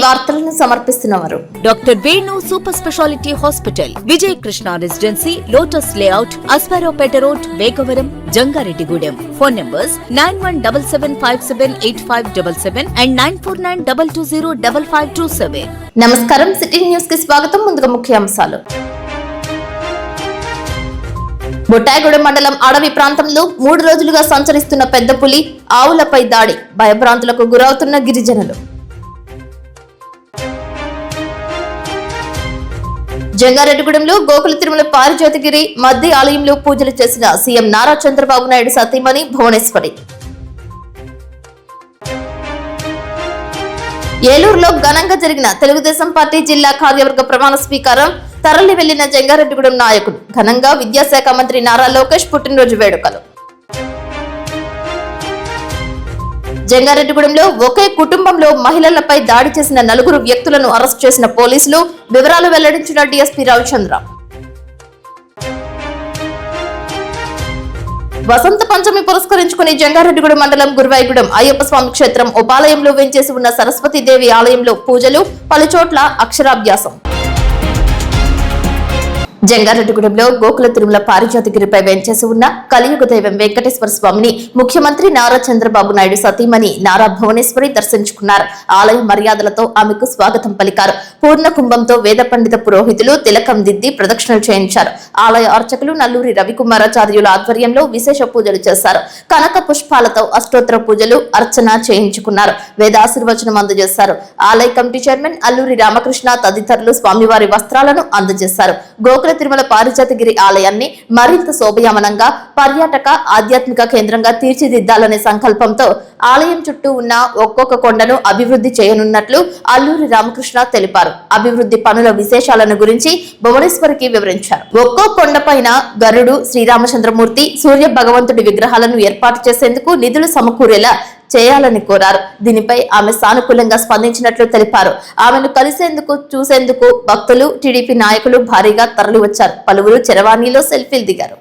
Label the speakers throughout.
Speaker 1: వార్తలను సమర్పిస్తున్నారు.
Speaker 2: Doctor Venu super speciality hospital, Vijay Krishna residency, lotus layout, Aswaraopeta road, Vegavaram, Jangareddygudem. Phone numbers 9177578577 and 9492205527.
Speaker 1: నమస్కారం, city news కి స్వాగతం. ముందుగా ముఖ్యాంశాలు. బొట్టాయిగూడెం మండలం అడవి ప్రాంతంలో 3 రోజులుగా సంచరిస్తున్న పెద్ద పులి, ఆవులపై దాడి, భయభ్రాంతులకు గురవుతున్న గిరిజనులు. జంగారెడ్డిగూడెంలో గోకుల తిరుమల పారిజాతగిరి మధ్య ఆలయంలో పూజలు చేసిన సీఎం నారా చంద్రబాబు నాయుడు సతీమణి భువనేశ్వరి. ఏలూరులో ఘనంగా జరిగిన తెలుగుదేశం పార్టీ జిల్లా కార్యవర్గ ప్రమాణ స్వీకారం. తరలి వెళ్లిన జంగారెడ్డిగూడెం నాయకులు. ఘనంగా విద్యాశాఖ మంత్రి నారా లోకేష్ పుట్టినరోజు వేడుకలు. జంగారెడ్డిగూడెంలో ఒకే కుటుంబంలో మహిళలపై దాడి చేసిన 4 వ్యక్తులను అరెస్ట్ చేసిన పోలీసులు. వివరాలు వెల్లడించిన డీఎస్పీ రవిచంద్ర. వసంత పంచమి పురస్కరించుకుని జంగారెడ్డిగూడెం మండలం గురువాయిగూడెం అయ్యప్ప స్వామి క్షేత్రం ఉపాలయంలో వెంచేసి ఉన్న సరస్వతీదేవి ఆలయంలో పూజలు, పలుచోట్ల అక్షరాభ్యాసం. జంగారెడ్డిగూడెంలో గోకుల తిరుమల పారిజాతగిరిపై వెంచేసి ఉన్న కలియుగ దైవం వెంకటేశ్వర స్వామిని ముఖ్యమంత్రి నారా చంద్రబాబు నాయుడు సతీమణి నారా భువనేశ్వరి దర్శించుకున్నారు. ఆలయ మర్యాదలతో ఆమెకు స్వాగతం పలికారు. పూర్ణ కుంభంతో వేద పండిత పురోహితులు తిలకం దిద్ది ప్రదక్షిణలు చేయించారు. ఆలయ అర్చకులు నల్లూరి రవికుమారాచార్యుల ఆధ్వర్యంలో విశేష పూజలు చేశారు. కనక పుష్పాలతో అష్టోత్తర పూజలు, అర్చన చేయించుకున్నారు. వేదాశీర్వచనం అందజేశారు. ఆలయ కమిటీ చైర్మన్ అల్లూరి రామకృష్ణ తదితరులు స్వామివారి వస్త్రాలను అందజేశారు. గోకుల తిరుమల పారిజాతగిరి ఆలయాన్ని మరింత శోభయామనంగా, పర్యాటక ఆధ్యాత్మిక కేంద్రంగా తీర్చిదిద్దాలనే సంకల్పంతో ఆలయం చుట్టూ ఉన్న ఒక్కొక్క కొండను అభివృద్ధి చేయనున్నట్లు అల్లూరి రామకృష్ణ తెలిపారు. అభివృద్ధి పనుల విశేషాలను గురించి భువనేశ్వరికి వివరించారు. ఒక్కో కొండపైన గరుడు, శ్రీరామచంద్రమూర్తి, సూర్య భగవంతుడి విగ్రహాలను ఏర్పాటు చేసేందుకు నిధులు సమకూరేలా చేయాలని కోరారు. దీనిపై ఆమె సానుకూలంగా స్పందించినట్లు తెలిపారు. ఆమెను కలిసేందుకు, చూసేందుకు భక్తులు, టీడీపీ నాయకులు భారీగా తరలి వచ్చారు. పలువురు చరవాణిలో సెల్ఫీలు దిగారు.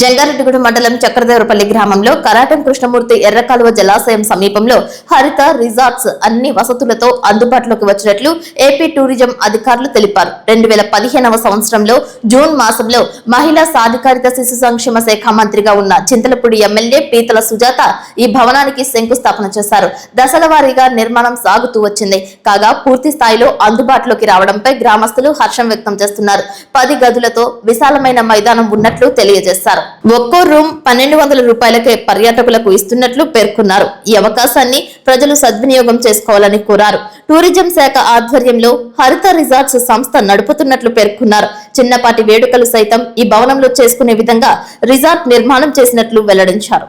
Speaker 1: జంగారెడ్డిగూడెం మండలం చక్రదేవరపల్లి గ్రామంలో కరాటం కృష్ణమూర్తి ఎర్రకాలువ జలాశయం సమీపంలో హరిత రిసార్ట్స్ అన్ని వసతులతో అందుబాటులోకి వచ్చినట్లు ఏపీ టూరిజం అధికారులు తెలిపారు. 2015వ సంవత్సరంలో జూన్ మాసంలో మహిళా సాధికారిత శిశు సంక్షేమ శాఖ మంత్రిగా ఉన్న చింతలపూడి ఎమ్మెల్యే పీతల సుజాత ఈ భవనానికి శంకుస్థాపన చేశారు. దశల వారీగా నిర్మాణం సాగుతూ వచ్చింది. కాగా పూర్తి స్థాయిలో అందుబాటులోకి రావడంపై గ్రామస్తులు హర్షం వ్యక్తం చేస్తున్నారు. 10 గదులతో విశాలమైన మైదానం ఉన్నట్లు తెలియజేశారు. ఒక్కో రూమ్ 1200 రూపాయలకే పర్యాటకులకు ఇస్తున్నట్లు పేర్కొన్నారు. ఈ అవకాశాన్ని ప్రజలు సద్వినియోగం చేసుకోవాలని కోరారు. టూరిజం శాఖ ఆధ్వర్యంలో హరిత రిసార్ట్స్ సంస్థ నడుపుతున్నట్లు పేర్కొన్నారు. చిన్నపాటి వేడుకలు సైతం ఈ భవనంలో చేసుకునే విధంగా రిసార్ట్ నిర్మాణం చేసినట్లు వెల్లడించారు.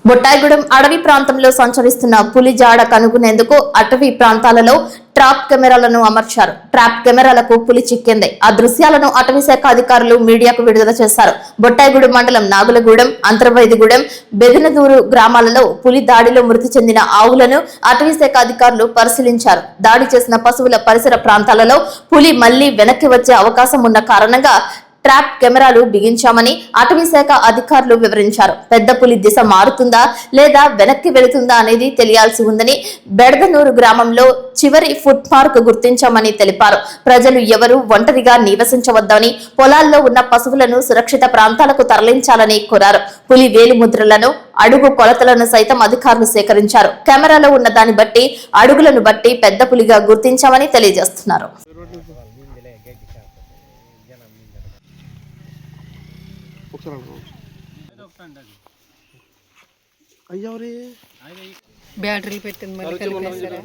Speaker 1: బొట్టాయిగూడెం అడవి ప్రాంతంలో సంచరిస్తున్న పులి జాడ కనుగొనేందుకు అటవీ ప్రాంతాలలో ట్రాప్ కెమెరాలను అమర్చారు. ట్రాప్ కెమెరాలకు పులి చిక్కింది. ఆ దృశ్యాలను అటవీ శాఖ అధికారులు మీడియాకు విడుదల చేశారు. బొట్టాయిగూడెం మండలం నాగులగూడెం, అంతర్వైదిగూడెం, బెదినదూరు గ్రామాలలో పులి దాడిలో మృతి చెందిన ఆవులను అటవీ శాఖ అధికారులు పరిశీలించారు. దాడి చేసిన పశువుల పరిసర ప్రాంతాలలో పులి మళ్లీ వెనక్కి వచ్చే అవకాశం ఉన్న కారణంగా ట్రాప్ కెమెరాలు బిగించామని అటవీ శాఖ అధికారులు వివరించారు. పెద్ద పులి దిశ మారుతుందా లేదా వెనక్కి వెళుతుందా అనేది తెలియాల్సి ఉందని బెడదనూరు గ్రామంలో చివరి ఫుట్ మార్క్ గుర్తించామని తెలిపారు. ప్రజలు ఎవరూ ఒంటరిగా నివసించవద్దని, పొలాల్లో ఉన్న పశువులను సురక్షిత ప్రాంతాలకు తరలించాలని కోరారు. పులి వేలి ముద్రలను, అడుగు కొలతలను సైతం అధికారులు సేకరించారు. కెమెరాలో ఉన్న దాన్ని బట్టి, అడుగులను బట్టి పెద్ద పులిగా గుర్తించామని తెలియజేస్తున్నారు.
Speaker 3: బ్యాటరీలు పెట్టింది మరి కలిపేసారా?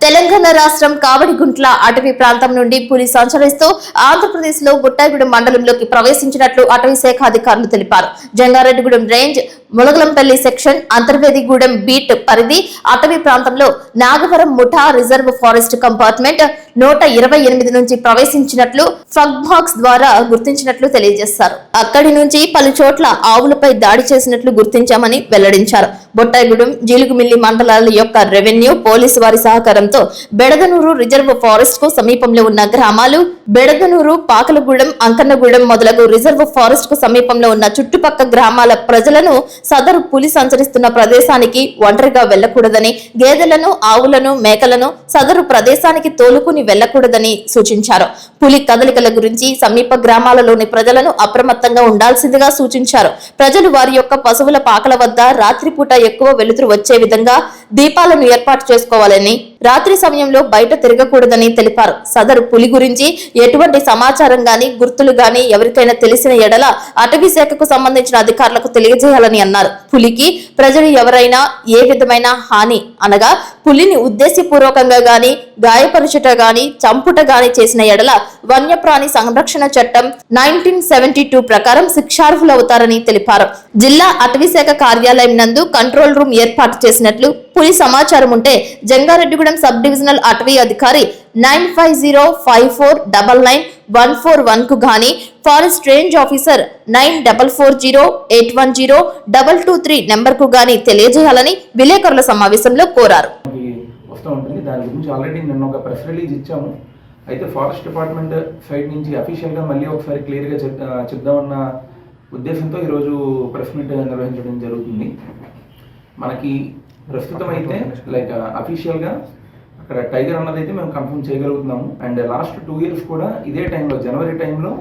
Speaker 1: తెలంగాణ రాష్ట్రం కావడిగుంట్ల అటవీ ప్రాంతం నుండి పులి సంచరిస్తూ ఆంధ్రప్రదేశ్ లో బొట్టాయిగూడెం మండలంలోకి ప్రవేశించినట్లు అటవీ శాఖ అధికారులు తెలిపారు. Jangareddygudem range Mulagalampalli section Antarvedigudem beat పరిధి అటవీ ప్రాంతంలో నాగవరం ముఠా రిజర్వ్ ఫారెస్ట్ కంపార్ట్మెంట్ 128 నుంచి ప్రవేశించినట్లు ఫగ్ బాక్స్ ద్వారా గుర్తించినట్లు తెలియజేశారు. అక్కడి నుంచి పలు చోట్ల ఆవులపై దాడి చేసినట్లు గుర్తించామని వెల్లడించారు. బొట్టాయిగూడెం, జీలుగుమిల్లి మండలాల యొక్క రెవెన్యూ, పోలీసు వారి సహకారంతో బెడదనూరు రిజర్వ్ ఫారెస్ట్ కు సమీపంలో ఉన్న గ్రామాలు బెడదనూరు, పాకలగూడెం, అంకన్నగూడెం మొదలగు రిజర్వ్ ఫారెస్ట్ కు సమీపంలో ఉన్న చుట్టుపక్కల గ్రామాల ప్రజలను సదరు పులి సంచరిస్తున్న ప్రదేశానికి ఒంటరిగా వెళ్లకూడదని, గేదెలను, ఆవులను, మేకలను సదరు ప్రదేశానికి తోలుకుని వెళ్లకూడదని సూచించారు. పులి కదలికల గురించి సమీప గ్రామాలలోని ప్రజలను అప్రమత్తంగా ఉండాల్సిందిగా సూచించారు. ప్రజలు వారి యొక్క పశువుల పాకల వద్ద రాత్రిపూట ఎక్కువ వెలుతురు వచ్చే విధంగా దీపాలను ఏర్పాటు చేసుకోవాలని, రాత్రి సమయంలో బయట తిరగకూడదని తెలిపారు. సదరు పులి గురించి ఎటువంటి సమాచారం గాని, గుర్తులు గాని ఎవరికైనా తెలిసిన ఎడల అటవీ శాఖకు సంబంధించిన అధికారులకు తెలియజేయాలని అన్నారు. పులికి ప్రజలు ఎవరైనా ఏ విధమైన హాని అనగా పులిని ఉద్దేశపూర్వకంగా గాని, గాయపరుచుట గాని, చంపుట గాని చేసిన ఎడల వన్యప్రాణి సంరక్షణ చట్టం 1972 ప్రకారం శిక్షార్హులవుతారని తెలిపారు. జిల్లా అటవీ శాఖ కార్యాలయం నందు కంట్రోల్ రూమ్ ఏర్పాటు చేసినట్లు, పులి సమాచారం ఉంటే జంగారెడ్డిగూడెం సబ్ డివిజనల్ అటవీ అధికారి 9504599141 కు గాని, ఫారెస్ట్ రేంజ్ ఆఫీసర్ 9440810223 నెంబర్ కు గాని తెలియజేయాలని విలేకరుల సమావేశంలో కోరారు.
Speaker 4: వస్తూ ఉంటుంది. దాని గురించి ఆల్రెడీ నిన్న ఒక ప్రెస్ రిలీజ్ ఇచ్చాము. అయితే ఫారెస్ట్ డిపార్ట్మెంట్ సైడ్ నుంచి అఫీషియల్గా మళ్ళీ ఒకసారి క్లియర్గా చెప్దామన్న ఉద్దేశంతో ఈరోజు ప్రెస్ మీట్ నిర్వహించడం జరుగుతుంది. మనకి ప్రస్తుతం అయితే అఫీషియల్గా అక్కడ టైగర్ అన్నది అయితే మేము కన్ఫర్మ్ చేయగలుగుతున్నాము. అండ్ లాస్ట్ 2 years కూడా ఇదే టైంలో, జనవరి టైంలో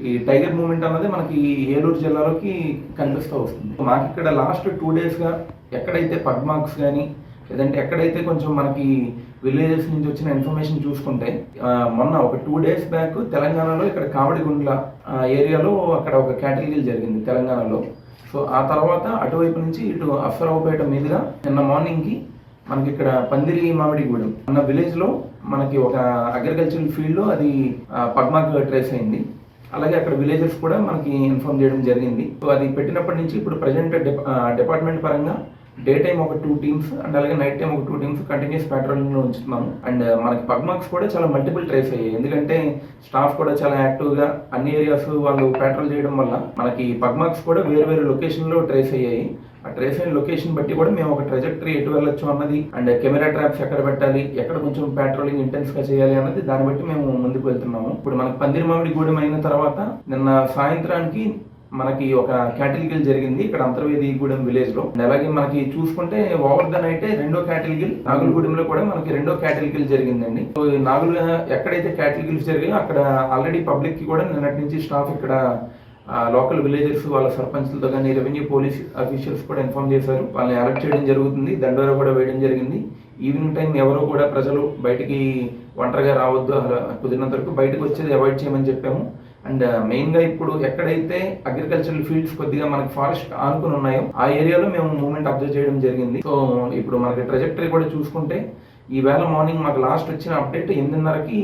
Speaker 4: ఈ టైగర్ మూవ్మెంట్ అన్నది మనకి ఏలూరు జిల్లాలోకి కనిపిస్తూ వస్తుంది. మాకు ఇక్కడ లాస్ట్ 2 daysగా ఎక్కడైతే పగ్ మార్క్స్ కానీ, లేదంటే ఎక్కడైతే కొంచెం మనకి విలేజెస్ నుంచి వచ్చిన ఇన్ఫర్మేషన్ చూసుకుంటే, మొన్న ఒక 2 days బ్యాక్ తెలంగాణలో ఇక్కడ కావడిగుండ్ల ఏరియాలో అక్కడ ఒక క్యాటిల్ కిల్ జరిగింది తెలంగాణలో. సో ఆ తర్వాత అటువైపు నుంచి ఇటు అఫ్సరావుపేట మీదుగా నిన్న మార్నింగ్కి మనకి ఇక్కడ పందిరి మామిడిగూడెం అన్న విలేజ్లో మనకి ఒక అగ్రికల్చరల్ ఫీల్డ్లో అది పగ్మార్క్ ట్రేస్ అయింది. అలాగే అక్కడ విలేజెస్ కూడా మనకి ఇన్ఫార్మ్ చేయడం జరిగింది. సో అది పెట్టినప్పటి నుంచి ఇప్పుడు ప్రజెంట్ డిపార్ట్మెంట్ పరంగా డే టైం ఒక 2 teams అండ్ అలాగే నైట్ టైం ఒక 2 teams కంటిన్యూస్ ప్యాట్రోలింగ్లో ఉంచుతున్నాము. అండ్ మనకి పగ్మార్క్స్ కూడా చాలా మల్టిపుల్ ట్రేస్ అయ్యాయి. ఎందుకంటే స్టాఫ్ కూడా చాలా యాక్టివ్గా అన్ని ఏరియాస్ వాళ్ళు ప్యాట్రోల్ చేయడం వల్ల మనకి పగ్మార్క్స్ కూడా వేరు వేరు లొకేషన్లో ట్రేస్ అయ్యాయి. ఆ ట్రేస్ అయిన లొకేషన్ బట్టి కూడా మేము ఒక ట్రెజెక్టరీ ఎటు వెళ్ళొచ్చు అన్నది, అండ్ కెమెరా ట్రాప్స్ ఎక్కడ పెట్టాలి, ఎక్కడ కొంచెం ప్యాట్రోలింగ్ ఇంటెన్స్గా చేయాలి అన్నది దాన్ని బట్టి మేము ముందుకు వెళ్తున్నాము. ఇప్పుడు మనకి పందిరి మామిడిగూడెం అయిన తర్వాత నిన్న సాయంత్రానికి మనకి ఒక క్యాటిల్ గిల్ జరిగింది ఇక్కడ అంతర్వేదిగూడెం విలేజ్ లో. అలాగే మనకి చూసుకుంటే ఓవర్ ద నైట్ రెండో క్యాటిల్ గిల్ నాగులగూడెంలో కూడా మనకి రెండో క్యాటిల్ గిల్ జరిగిందండి. సో నాగులు ఎక్కడైతే క్యాటిల్ గిల్స్ జరిగాయో అక్కడ ఆల్రెడీ పబ్లిక్ కి కూడా నిన్నటి నుంచి స్టాఫ్ ఇక్కడ లోకల్ విలేజర్స్ వాళ్ళ సర్పంచ్లతో కానీ, రెవెన్యూ పోలీస్ అఫీషియల్స్ కూడా ఇన్ఫార్మ్ చేశారు. వాళ్ళని అలర్ట్ చేయడం జరుగుతుంది, దండోరా కూడా వేయడం జరిగింది. ఈవినింగ్ టైం ఎవరో కూడా ప్రజలు బయటికి ఒంటరిగా రావద్దు, కుదిరినంత వరకు బయటకు వచ్చేది అవాయిడ్ చేయమని చెప్పాము. అండ్ మెయిన్గా ఇప్పుడు ఎక్కడైతే అగ్రికల్చరల్ ఫీల్డ్స్ కొద్దిగా మనకి ఫారెస్ట్ ఆనుకుని ఉన్నాయో ఆ ఏరియాలో మేము మూవ్మెంట్ అబ్జర్వ్ చేయడం జరిగింది. సో ఇప్పుడు మనకి ట్రెజెక్టరీ కూడా చూసుకుంటే ఈవేళ మార్నింగ్ మాకు లాస్ట్ వచ్చిన అప్డేట్ 8:30కి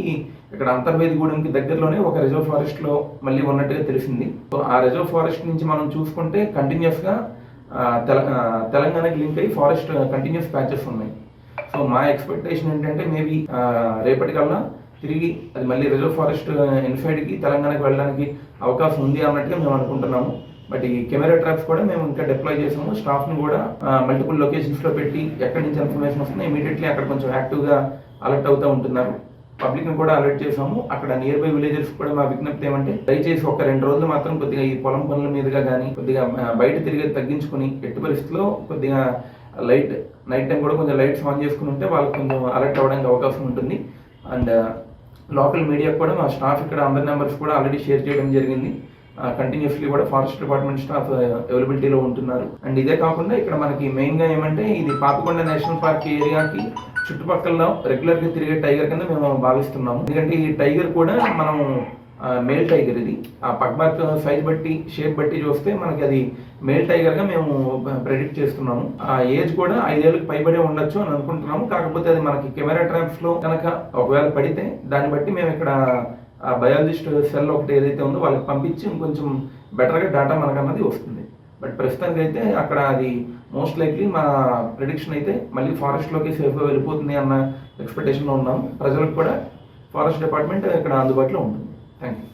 Speaker 4: ఇక్కడ అంతర్వేదిగూడెంకి దగ్గరలోనే ఒక రిజర్వ్ ఫారెస్ట్లో మళ్ళీ ఉన్నట్టుగా తెలిసింది. సో ఆ రిజర్వ్ ఫారెస్ట్ నుంచి మనం చూసుకుంటే కంటిన్యూస్గా తెలంగాణకి లింక్ అయ్యి ఫారెస్ట్ కంటిన్యూస్ ప్యాచెస్ ఉన్నాయి. సో మా ఎక్స్పెక్టేషన్ ఏంటంటే మేబీ రేపటికల్లా తిరిగి అది మళ్ళీ రిజర్వ్ ఫారెస్ట్ ఇన్సైడ్కి తెలంగాణకి వెళ్ళడానికి అవకాశం ఉంది అన్నట్టుగా మేము అనుకుంటున్నాము. బట్ ఈ కెమెరా ట్రాప్స్ కూడా మేము ఇంకా డిప్లాయ్ చేసాము. స్టాఫ్ని కూడా మల్టిపుల్ లొకేషన్స్లో పెట్టి ఎక్కడి నుంచి ఇన్ఫర్మేషన్ వస్తుందో ఇమీడియట్లీ అక్కడ కొంచెం యాక్టివ్గా అలర్ట్ అవుతూ ఉంటున్నారు. పబ్లిక్ని కూడా అలర్ట్ చేసాము. అక్కడ నియర్ బై విలేజెస్ కూడా మా విజ్ఞప్తి ఏమంటే దయచేసి ఒక 2 రోజులు మాత్రం కొద్దిగా ఈ పొలం పనుల మీదుగా కానీ కొద్దిగా బయట తిరిగేది తగ్గించుకుని ఎట్టి పరిస్థితుల్లో కొద్దిగా నైట్ టైం కూడా కొంచెం లైట్స్ ఆన్ చేసుకుని ఉంటే వాళ్ళకి కొంచెం అలర్ట్ అవ్వడానికి అవకాశం ఉంటుంది. అండ్ లోకల్ మీడియా కూడా మా స్టాఫ్ ఇక్కడ అందరి నెంబర్స్ కూడా ఆల్రెడీ షేర్ చేయడం జరిగింది. కంటిన్యూస్లీ కూడా ఫారెస్ట్ డిపార్ట్మెంట్ స్టాఫ్ అవైలబిలిటీలో ఉంటున్నారు. అండ్ ఇదే కాకుండా ఇక్కడ మనకి మెయిన్గా ఏమంటే ఇది పాపికొండ నేషనల్ పార్క్ ఏరియాకి చుట్టుపక్కల రెగ్యులర్గా తిరిగే టైగర్ కింద మేము భావిస్తున్నాము. ఎందుకంటే ఈ టైగర్ కూడా మనం మేల్ టైగర్, ఇది ఆ పగ్మార్క్ సైజ్ బట్టి షేప్ బట్టి చూస్తే మనకి అది మేల్ టైగర్గా మేము ప్రెడిక్ట్ చేస్తున్నాము. ఆ ఏజ్ కూడా 5 ఏళ్ళకి పైబడే ఉండొచ్చు అని అనుకుంటున్నాము. కాకపోతే అది మనకి కెమెరా ట్రాప్స్లో కనుక ఒకవేళ పడితే దాన్ని బట్టి మేము ఇక్కడ బయాలజిస్ట్ సెల్ ఒకటి ఏదైతే ఉందో వాళ్ళకి పంపించి ఇంకొంచెం బెటర్గా డేటా మనకు అన్నది వస్తుంది. బట్ ప్రస్తుతానికి అయితే అక్కడ అది మోస్ట్ లైక్లీ మా ప్రిడిక్షన్ అయితే మళ్ళీ ఫారెస్ట్లోకి సేఫ్గా వెళ్ళిపోతుంది అన్న ఎక్స్పెక్టేషన్లో ఉన్నాము. ప్రజలకు కూడా ఫారెస్ట్ డిపార్ట్మెంట్ ఇక్కడ అందుబాటులో ఉంటుంది. Thank you.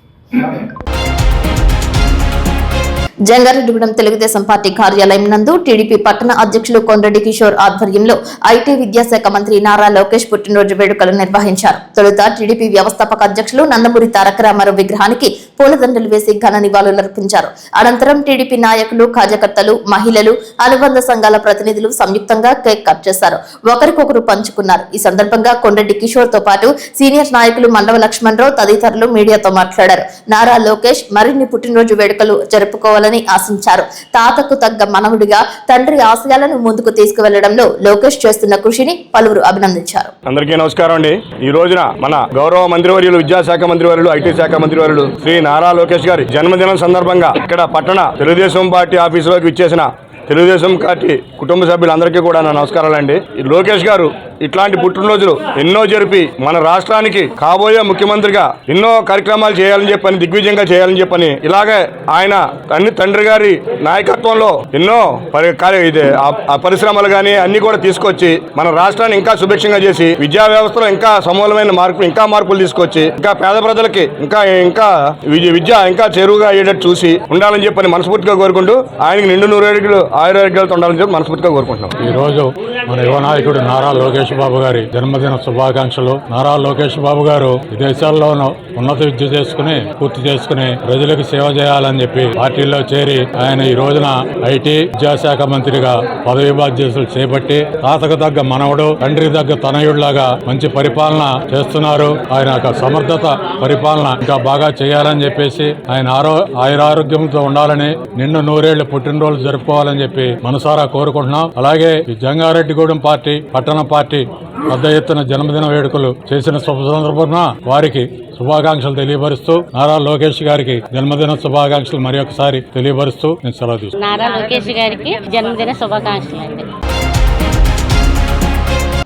Speaker 1: Jangareddygudem Telugu Desam party కార్యాలయం నందు టీడీపీ పట్టణ అధ్యక్షులు కొండ్రెడ్డి కిషోర్ ఆధ్వర్యంలో ఐటీ విద్యాశాఖ మంత్రి నారా లోకేష్ పుట్టినరోజు వేడుకలు నిర్వహించారు. తొలుత టీడీపీ వ్యవస్థాపక అధ్యక్షులు నందమూరి తారక రామారావు విగ్రహానికి పూలదండలు వేసి ఘన నివాళులర్పించారు. అనంతరం టీడీపీ నాయకులు, కార్యకర్తలు, మహిళలు, అనుబంధ సంఘాల ప్రతినిధులు సంయుక్తంగా కేక్ కట్ చేశారు. ఒకరికొకరు పంచుకున్నారు. ఈ సందర్భంగా కొండ్రెడ్డి కిషోర్ తో పాటు సీనియర్ నాయకులు మండవ లక్ష్మణరావు తదితరులు మీడియాతో మాట్లాడారు. నారా లోకేష్ మరిన్ని పుట్టినరోజు వేడుకలు జరుపుకోవాలని ఆశించారు. తాతకు తగ్గ మనవుడిగా తండ్రి ఆశయాలను ముందుకు తీసుకువెళ్లడంలో లోకేష్ చేస్తున్న కృషిని పలువురు అభినందించారు.
Speaker 5: అందరికీ నమస్కారం అండి. ఈ రోజున మన గౌరవ మంత్రివర్యులు, విద్యాశాఖ మంత్రివర్యులు, ఐటీ శాఖ మంత్రివర్యులు శ్రీ నారా లోకేష్ గారి జన్మదినం సందర్భంగా ఇక్కడ పట్టణ తెలుగుదేశం పార్టీ ఆఫీసులోకి విచ్చేసిన తెలుగుదేశం పార్టీ కుటుంబ సభ్యులందరికీ కూడా నా నమస్కారాలండి. లోకేష్ గారు ఇట్లాంటి పుట్టినరోజులు ఎన్నో జరిపి మన రాష్ట్రానికి కాబోయే ముఖ్యమంత్రిగా ఎన్నో కార్యక్రమాలు చేయాలని చెప్పని, దిగ్విజయంగా చేయాలని చెప్పని, ఇలాగే ఆయన తండ్రి గారి నాయకత్వంలో ఎన్నో పరిశ్రమలు కానీ అన్ని కూడా తీసుకొచ్చి మన రాష్ట్రాన్ని ఇంకా సుభిక్షంగా చేసి విద్యా వ్యవస్థలో ఇంకా సమూలమైన మార్పులు తీసుకొచ్చి ఇంకా పేద ప్రజలకి ఇంకా విద్య ఇంకా చేరువుగా అయ్యేటట్టు చూసి ఉండాలని చెప్పని మనస్ఫూర్తిగా కోరుకుంటూ ఆయనకి నిండు నూరేళ్లు ఆయుర్వేదాలతో ఉండాలని చెప్పి మనస్ఫూర్తిగా కోరుకుంటున్నాం.
Speaker 6: ఈ రోజు మన యువ నాయకుడు నారా లోకేష్ బాబు గారి జన్మదిన శుభాకాంక్షలు. నారా లోకేష్ బాబు గారు విదేశాల్లోనూ ఉన్నత విద్య పూర్తి చేసుకుని ప్రజలకు సేవ చేయాలని చెప్పి పార్టీలో చేరి ఆయన ఈ రోజున ఐటీ విద్యాశాఖ మంత్రిగా పదవి బాధ్యతలు చేపట్టి తాతకు తగ్గ మనవడు, తండ్రి తగ్గ తనయుడిలాగా మంచి పరిపాలన చేస్తున్నారు. ఆయన యొక్క సమర్థత పరిపాలన ఇంకా బాగా చేయాలని చెప్పేసి ఆయన ఆయురారోగ్యంతో ఉండాలని, నిండు నూరేళ్లు పుట్టినరోజు జరుపుకోవాలని చెప్పి మనసారా కోరుకుంటున్నాం. అలాగే ఈ జంగారెడ్డిగూడెం పార్టీ పట్టణ పార్టీ పెద్ద ఎత్తున జన్మదిన వేడుకలు చేసిన శుభ సందర్భంగా వారికి శుభాకాంక్షలు తెలియపరుస్తూ నారా లోకేష్ గారికి జన్మదిన శుభాకాంక్షలు మరి ఒకసారి తెలియపరుస్తూ నేను సెలవు తీసుకున్నాను.
Speaker 7: నారా లోకేష్ గారికి జన్మదిన శుభాకాంక్షలు అండి.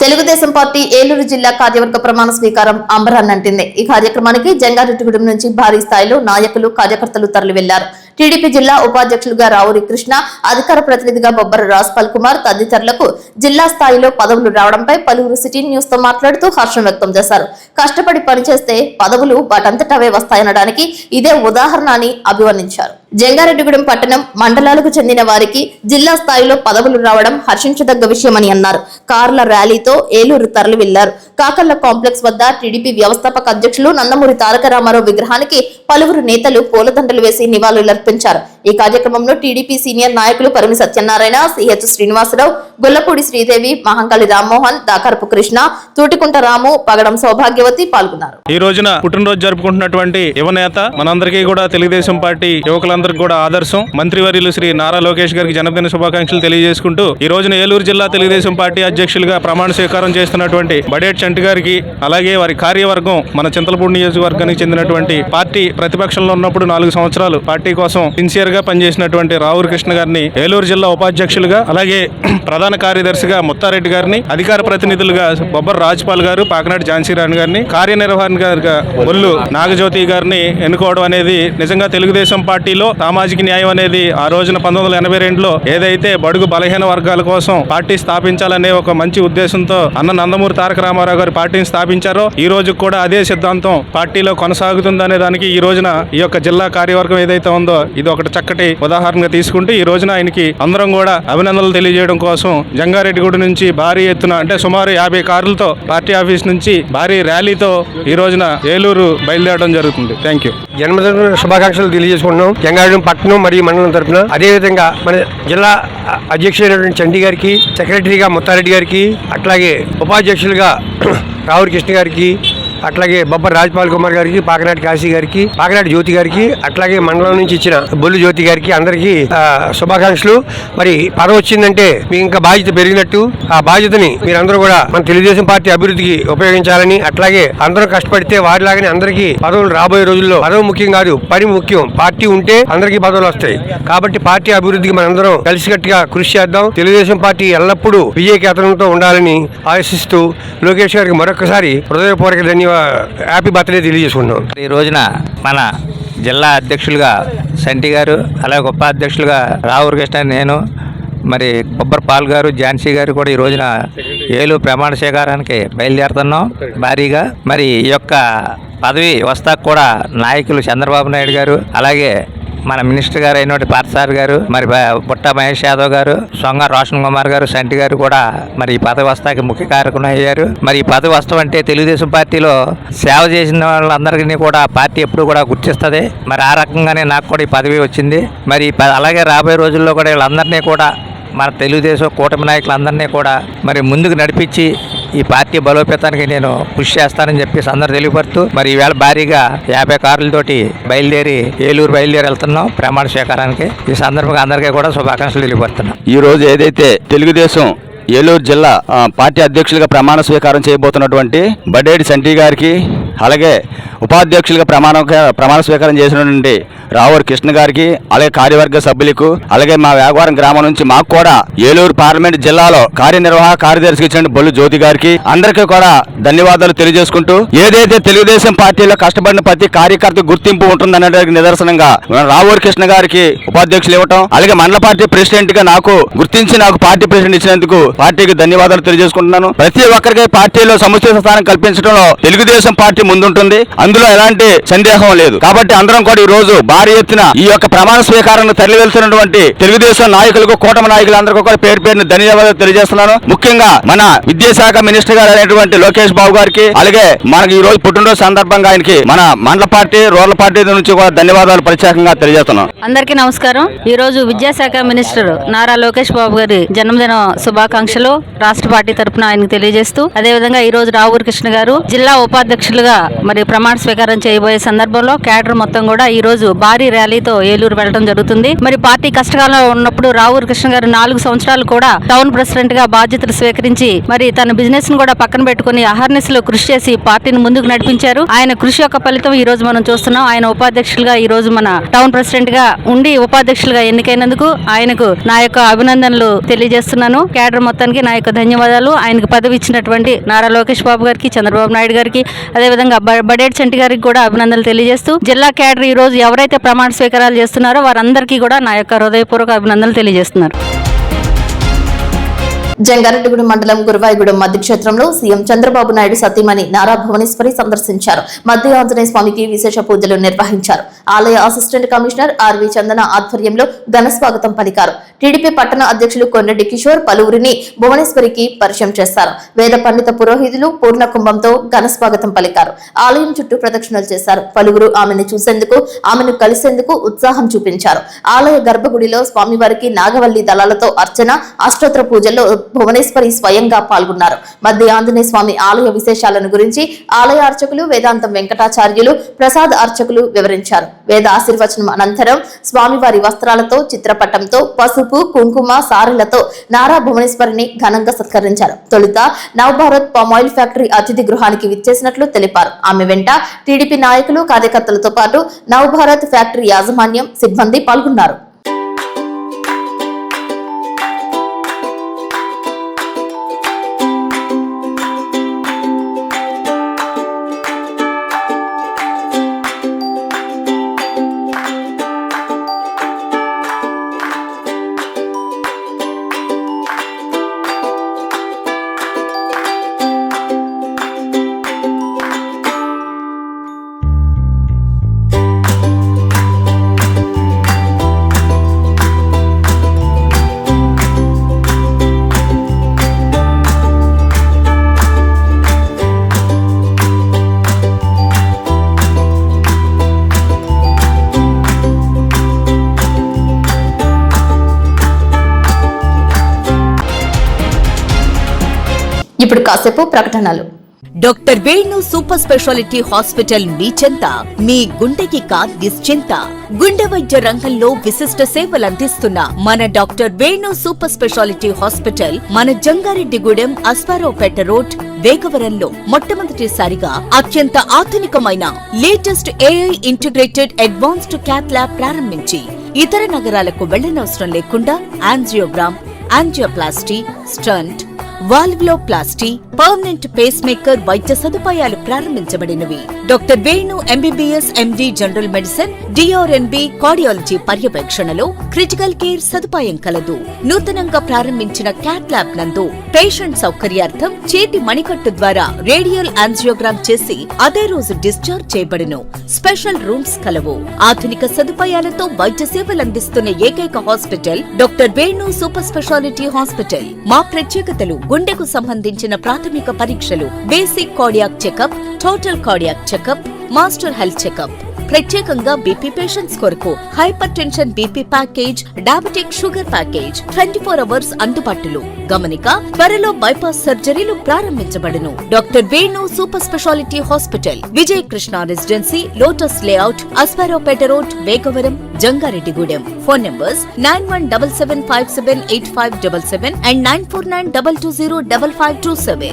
Speaker 1: తెలుగుదేశం పార్టీ ఏలూరు జిల్లా కార్యవర్గ ప్రమాణ స్వీకారం అంబరాన్ అంటింది. ఈ కార్యక్రమానికి జంగారెడ్డిగూడెం నుంచి భారీ స్థాయిలో నాయకులు, కార్యకర్తలు తరలి వెళ్లారు. టీడీపీ జిల్లా ఉపాధ్యక్షులుగా రావురి కృష్ణ, అధికార ప్రతినిధిగా బొబ్బర రాజ్పాల్ కుమార్ తదితరులకు జిల్లా స్థాయిలో పదవులు రావడంపై పలువురు సిటీ న్యూస్ తో మాట్లాడుతూ హర్షం వ్యక్తం చేశారు. కష్టపడి పనిచేస్తే పదవులు వాటంతటవే వస్తాయనడానికి ఇదే ఉదాహరణ అని అభివర్ణించారు. జంగారెడ్డిగూడెం పట్టణం, మండలాలకు చెందిన వారికి జిల్లా స్థాయిలో పదవులు రావడం హర్షించదగ్గ విషయమని అన్నారు. కార్ల ర్యాలీతో ఏలూరు తరలి వెళ్లారు. కాకర్ల కాంప్లెక్స్ వద్ద టీడీపీ వ్యవస్థాపక అధ్యక్షులు నందమూరి తారక రామారావు విగ్రహానికి పలువురు నేతలు పూలదండలు వేసి నివాళులర్పించారు. ఈ కార్యక్రమంలో టీడీపీ సీనియర్ నాయకులు పరిమి సత్యనారాయణ, సిహెచ్ శ్రీనివాసరావు, గొల్లపూడి శ్రీదేవి, మహంకాళి రామ్మోహన్, దాకరపు కృష్ణ, తూటికుంట రాము, పగడం సౌభాగ్యవతి పాల్గొన్నారు.
Speaker 8: ఈ రోజున పుట్టినరోజు జరుపుకుంటున్నటువంటి యువనేత, మనందరికీ కూడా తెలుగుదేశం పార్టీ యువకులందరికీ కూడా ఆదర్శం, మంత్రివర్యులు శ్రీ నారా లోకేష్ గారికి జన్మదిన శుభాకాంక్షలు తెలియజేసుకుంటూ ఈ రోజున ఏలూరు జిల్లా తెలుగుదేశం పార్టీ అధ్యక్షులుగా ప్రమాణ స్వీకారం చేస్తున్నటువంటి బడేట్ చంటి గారికి, అలాగే వారి కార్యవర్గం, మన చింతలపూడి నియోజకవర్గానికి చెందినటువంటి పార్టీ ప్రతిపక్షంలో ఉన్నప్పుడు 4 సంవత్సరాలు పార్టీ కోసం సిన్సియర్ గా పనిచేసినటువంటి రావురి కృష్ణ గారిని ఏలూరు జిల్లా ఉపాధ్యక్షులుగా, అలాగే ప్రధాన కార్యదర్శిగా ముత్తారెడ్డి గారిని, అధికార ప్రతినిధులుగా బొబ్బర్ రాజ్పాల్ గారు, పాకనాటి ఝాన్సీరాణి గారిని, కార్యనిర్వహణగా బొల్లు నాగజ్యోతి గారిని ఎన్నుకోవడం అనేది నిజంగా తెలుగుదేశం పార్టీలో సామాజిక న్యాయం అనేది ఆ రోజున 1982లో ఏదైతే బడుగు బలహీన వర్గాల కోసం పార్టీ స్థాపించాలనే ఒక మంచి ఉద్దేశంతో అన్న నందమూరి తారక రామారావు గారు పార్టీని స్థాపించారో ఈ రోజు కూడా అదే సిద్ధాంతం పార్టీలో కొనసాగుతుందనే దానికి ఈ రోజున ఈ యొక్క జిల్లా కార్యవర్గం ఏదైతే ఉందో ఇది ఒకటి చక్కటి ఉదాహరణగా తీసుకుంటూ ఈ రోజున ఆయనకి అందరం కూడా అభినందనలు తెలియజేయడం కోసం జంగారెడ్డిగూడెం నుంచి భారీ ఎత్తున అంటే సుమారు 50 కార్లతో పార్టీ ఆఫీస్ నుంచి భారీ ర్యాలీతో ఈ రోజున ఏలూరు బయలుదేరడం జరుగుతుంది. Thank you.
Speaker 9: జన్మదిన శుభాకాంక్షలు తెలియజేసుకుంటున్నాం జంగారెడ్డిగూడెం పట్టణం మరియు మండలం తరఫున. అదేవిధంగా మన జిల్లా అధ్యక్షుడైనటువంటి చంటి గారికి, సెక్రటరీగా ముత్తారెడ్డి గారికి, అట్లాగే ఉపాధ్యక్షులుగా రావురి కృష్ణ గారికి, అట్లాగే బొబ్బర్ రాజ్పాల్ కుమార్ గారికి, పాకనాటి కాశీ గారికి, పాకనాటి జ్యోతి గారికి, అట్లాగే మండలం నుంచి ఇచ్చిన బొల్లు జ్యోతి గారికి అందరికీ శుభాకాంక్షలు. మరి పదవి వచ్చిందంటే మీకు ఇంకా బాధ్యత పెరిగినట్టు. ఆ బాధ్యతని మీరందరూ కూడా మన తెలుగుదేశం పార్టీ అభివృద్ధికి ఉపయోగించాలని, అట్లాగే అందరూ కష్టపడితే వారిలాగానే అందరికీ పదవులు రాబోయే రోజుల్లో పదవి ముఖ్యం కాదు, పని ముఖ్యం. పార్టీ ఉంటే అందరికీ పదవులు వస్తాయి. కాబట్టి పార్టీ అభివృద్ధికి మనందరం కలిసికట్టుగా కృషి చేద్దాం. తెలుగుదేశం పార్టీ ఎల్లప్పుడూ విజయకేతనంతో ఉండాలని ఆశిస్తూ లోకేష్ గారికి మరొకసారి హృదయపూర్వక హ్యాపీ బర్త్డే తెలియజేసుకుంటున్నాం.
Speaker 10: ఈ రోజున మన జిల్లా అధ్యక్షులుగా సంటి గారు, అలాగే ఉపాధ్యక్షులుగా రావూరు కృష్ణ, నేను, మరి కొబ్బరి పాల్ గారు, ఝాన్సీ గారు కూడా ఈ రోజున ఏలూరు ప్రమాణ స్వీకారానికి బయలుదేరుతున్నాం భారీగా. మరి ఈ యొక్క పదవి వస్తాక కూడా నాయకులు చంద్రబాబు నాయుడు గారు, అలాగే మన మినిస్టర్ గారు అయినటువంటి పార్థసారథి గారు, మరి బుట్ట మహేష్ యాదవ్ గారు, సొంగ రోషన్ కుమార్ గారు, సంటి గారు కూడా మరి ఈ పదవి వస్తాకి ముఖ్య కారకులు అయ్యారు. మరి ఈ పదవి వస్తాం అంటే తెలుగుదేశం పార్టీలో సేవ చేసిన వాళ్ళందరికీ కూడా పార్టీ ఎప్పుడు కూడా గుర్తిస్తుంది. మరి ఆ రకంగానే నాకు కూడా ఈ పదవి వచ్చింది. మరి అలాగే రాబోయే రోజుల్లో కూడా వీళ్ళందరినీ కూడా మన తెలుగుదేశం కూటమి నాయకులందరినీ కూడా మరి ముందుకు నడిపించి ఈ పార్టీ బలోపేతానికి నేను కృషి చేస్తానని చెప్పేసి అందరూ తెలియపరుతూ మరి ఈవేళ భారీగా 50 కార్లతోటి ఏలూరు బయలుదేరి వెళ్తున్నాం ప్రమాణ స్వీకారానికి. ఈ సందర్భంగా అందరికీ కూడా శుభాకాంక్షలు తెలియపరుతున్నాం.
Speaker 5: ఈ రోజు ఏదైతే తెలుగుదేశం ఏలూరు జిల్లా పార్టీ అధ్యక్షులుగా ప్రమాణ స్వీకారం చేయబోతున్నటువంటి బడేడి సంటి గారికి, అలాగే ఉపాధ్యక్షులుగా ప్రమాణ స్వీకారం చేసినటువంటి రావూరు కృష్ణ గారికి, అలాగే కార్యవర్గ సభ్యులకు, అలాగే మా వేగవరం గ్రామం నుంచి మాకు కూడా ఏలూరు పార్లమెంట్ జిల్లాలో కార్యనిర్వాహక కార్యదర్శికి ఇచ్చిన బొల్లు జ్యోతి గారికి అందరికీ కూడా ధన్యవాదాలు తెలియజేసుకుంటూ, ఏదైతే తెలుగుదేశం పార్టీలో కష్టపడిన ప్రతి కార్యకర్త గుర్తింపు ఉంటుందనే నిదర్శనంగా రావూరు కృష్ణ గారికి ఉపాధ్యక్షులు ఇవ్వటం, అలాగే మండల పార్టీ ప్రెసిడెంట్ గా నాకు పార్టీ ప్రెసిడెంట్ ఇచ్చినందుకు పార్టీకి ధన్యవాదాలు తెలియజేసుకుంటున్నాను. ప్రతి ఒక్కరికి పార్టీలో సముచిత స్థానం కల్పించడంలో తెలుగుదేశం పార్టీ ముందుంటుంది, అందులో ఎలాంటి సందేహం లేదు. కాబట్టి అందరం కూడా ఈ రోజు భారీ ఎత్తున ఈ యొక్క ప్రమాణ స్వీకారాన్ని తరలి వెళ్తున్నటువంటి తెలుగుదేశం నాయకులకు, కూటమి నాయకులందరికీ కూడా పేరు పేరుని ధన్యవాదాలు తెలియజేస్తున్నాను. ముఖ్యంగా మన విద్యాశాఖ మినిస్టర్ గారు అయినటువంటి లోకేష్ బాబు గారికి, అలాగే మనకి ఈ రోజు పుట్టినరోజు సందర్భంగా ఆయనకి మన మండల పార్టీ, రూరల్ పార్టీ నుంచి కూడా ధన్యవాదాలు ప్రత్యేకంగా తెలియజేస్తున్నాం.
Speaker 11: అందరికీ నమస్కారం. ఈ రోజు విద్యాశాఖ మినిస్టర్ నారా లోకేష్ బాబు గారి జన్మదిన శుభాకాంక్షలు రాష్ట్ర పార్టీ తరఫున ఆయనకు తెలియజేస్తూ, అదేవిధంగా ఈ రోజు రావూరు కృష్ణ గారు జిల్లా ఉపాధ్యక్షులుగా మరి ప్రమాణ స్వీకారం చేయబోయే సందర్భంలో క్యాడర్ మొత్తం కూడా ఈ రోజు భారీ ర్యాలీతో ఏలూరు వెళ్లడం జరుగుతుంది. మరి పార్టీ కష్టకాలంలో ఉన్నప్పుడు రావూరు కృష్ణ గారు 4 సంవత్సరాలు కూడా టౌన్ ప్రెసిడెంట్ గా బాధ్యతలు స్వీకరించి మరి తన బిజినెస్ ను కూడా పక్కన పెట్టుకుని అహర్నిశలో కృషి చేసి పార్టీని ముందుకు నడిపించారు. ఆయన కృషి యొక్క ఫలితం ఈ రోజు మనం చూస్తున్నాం. ఆయన ఉపాధ్యక్షులుగా ఈ రోజు మన టౌన్ ప్రెసిడెంట్ గా ఉండి ఉపాధ్యక్షులుగా ఎన్నికైనందుకు ఆయనకు నా యొక్క అభినందనలు తెలియజేస్తున్నాను. క్యాడర్ మొత్తానికి నా యొక్క ధన్యవాదాలు. ఆయనకు పదవి ఇచ్చినటువంటి నారా లోకేష్ బాబు గారికి, చంద్రబాబు నాయుడు గారికి, అదేవిధంగా బడేడి సంటి గారికి కూడా అభినందనలు తెలియజేస్తూ, జిల్లా క్యాడర్ ఈ రోజు ఎవరైతే ప్రమాణ స్వీకారాలు చేస్తున్నారో వారందరికీ కూడా నా యొక్క హృదయపూర్వక అభినందనలు తెలియజేస్తున్నారు.
Speaker 1: జంగారెడ్డిగూడెం మండలం గురువాయిగూడెం మధ్య క్షేత్రంలో సీఎం చంద్రబాబు నాయుడు సతీమణి నారా భువనేశ్వరి సందర్శించారు. మధ్య ఆంజనేయ స్వామికి విశేష పూజలు నిర్వహించారు. ఆలయ అసిస్టెంట్ కమిషనర్ ఆర్వి చందన ఆధ్వర్యంలో ఘన స్వాగతం పలికారు. టీడీపీ పట్టణ అధ్యక్షులు కొండెడ్డి కిషోర్ పలువురిని భువనేశ్వరికి పరిచయం చేశారు. వేద పండిత పురోహితులు పూర్ణ కుంభంతో ఘన స్వాగతం పలికారు. ఆలయం చుట్టూ ప్రదక్షిణలు చేశారు. పలువురు ఆమెను చూసేందుకు, ఆమెను కలిసేందుకు ఉత్సాహం చూపించారు. ఆలయ గర్భగుడిలో స్వామివారికి నాగవల్లి దళాలతో అర్చన, అష్టోత్తర పూజల్లో భువనేశ్వరి స్వయంగా పాల్గొన్నారు. మధ్య ఆంజనేయ స్వామి ఆలయ విశేషాలను గురించి ఆలయ అర్చకులు వేదాంతం వెంకటాచార్యులు, ప్రసాద్ అర్చకులు వివరించారు. వేద ఆశీర్వచనం అనంతరం స్వామివారి వస్త్రాలతో, చిత్రపటంతో, పసుపు, కుంకుమ, సారెలతో నారా భువనేశ్వరిని ఘనంగా సత్కరించారు. తొలుత నవభారత్ పామాయిల్ ఫ్యాక్టరీ అతిథి గృహానికి విచ్చేసినట్లు తెలిపారు. ఆమె వెంట టీడీపీ నాయకులు, కార్యకర్తలతో పాటు నవభారత్ ఫ్యాక్టరీ యాజమాన్యం, సిబ్బంది పాల్గొన్నారు. ఇప్పుడు కాసేపు ప్రకటనలు.
Speaker 2: Doctor Venu super speciality hospital మీ చెంత. మీ గుండెకి నిశ్చింత. గుండె వైద్య రంగంలో విశిష్ట సేవలు అందిస్తున్న మన doctor Venu super speciality hospital మన జంగారెడ్డిగూడెం, అస్పారావుపేట రోడ్, వేగవరంలో మొట్టమొదటిసారిగా అత్యంత ఆధునికమైన latest AI integrated advanced cath lab ప్రారంభించి ఇతర నగరాలకు వెళ్లనవసరం లేకుండా angiogram, angioplasty, stent, valvuloplasty, permanent pacemaker వైద్య సదుపాయాలు ప్రారంభించబడినవి. Doctor Venu MBBS MD general medicine DRNB cardiology పర్యవేక్షణలో క్రిటికల్ కేర్ సదుపాయం కలదు. నూతనంగా ప్రారంభించిన క్యాట్ ల్యాబ్ నందు పేషెంట్ సౌకర్యార్థం చేతి మణికట్టు ద్వారా రేడియల్ యాంజియోగ్రామ్ చేసి అదే రోజు డిశ్చార్జ్ చేయబడును. స్పెషల్ రూమ్స్ కలవు. ఆధునిక సదుపాయాలతో వైద్య సేవలు అందిస్తున్న ఏకైక hospital doctor Venu super speciality hospital. మా ప్రత్యేకతలు: గుండెకు సంబంధించిన ప్రాథమిక పరీక్షలు, basic cardiac checkup, total cardiac checkup, master health checkup. ప్రత్యేకంగా బీపీ పేషెంట్స్ కొరకు hypertension BP package, diabetic sugar package 24 hours అందుబాటులో. గమనిక: త్వరలో బైపాస్ సర్జరీలు ప్రారంభించబడును. Doctor Venu super speciality hospital, Vijaya Krishna residency, lotus layout, Aswaraopeta road, Vegavaram, Jangareddygudem. Phone numbers 9177578577 and 9492205527.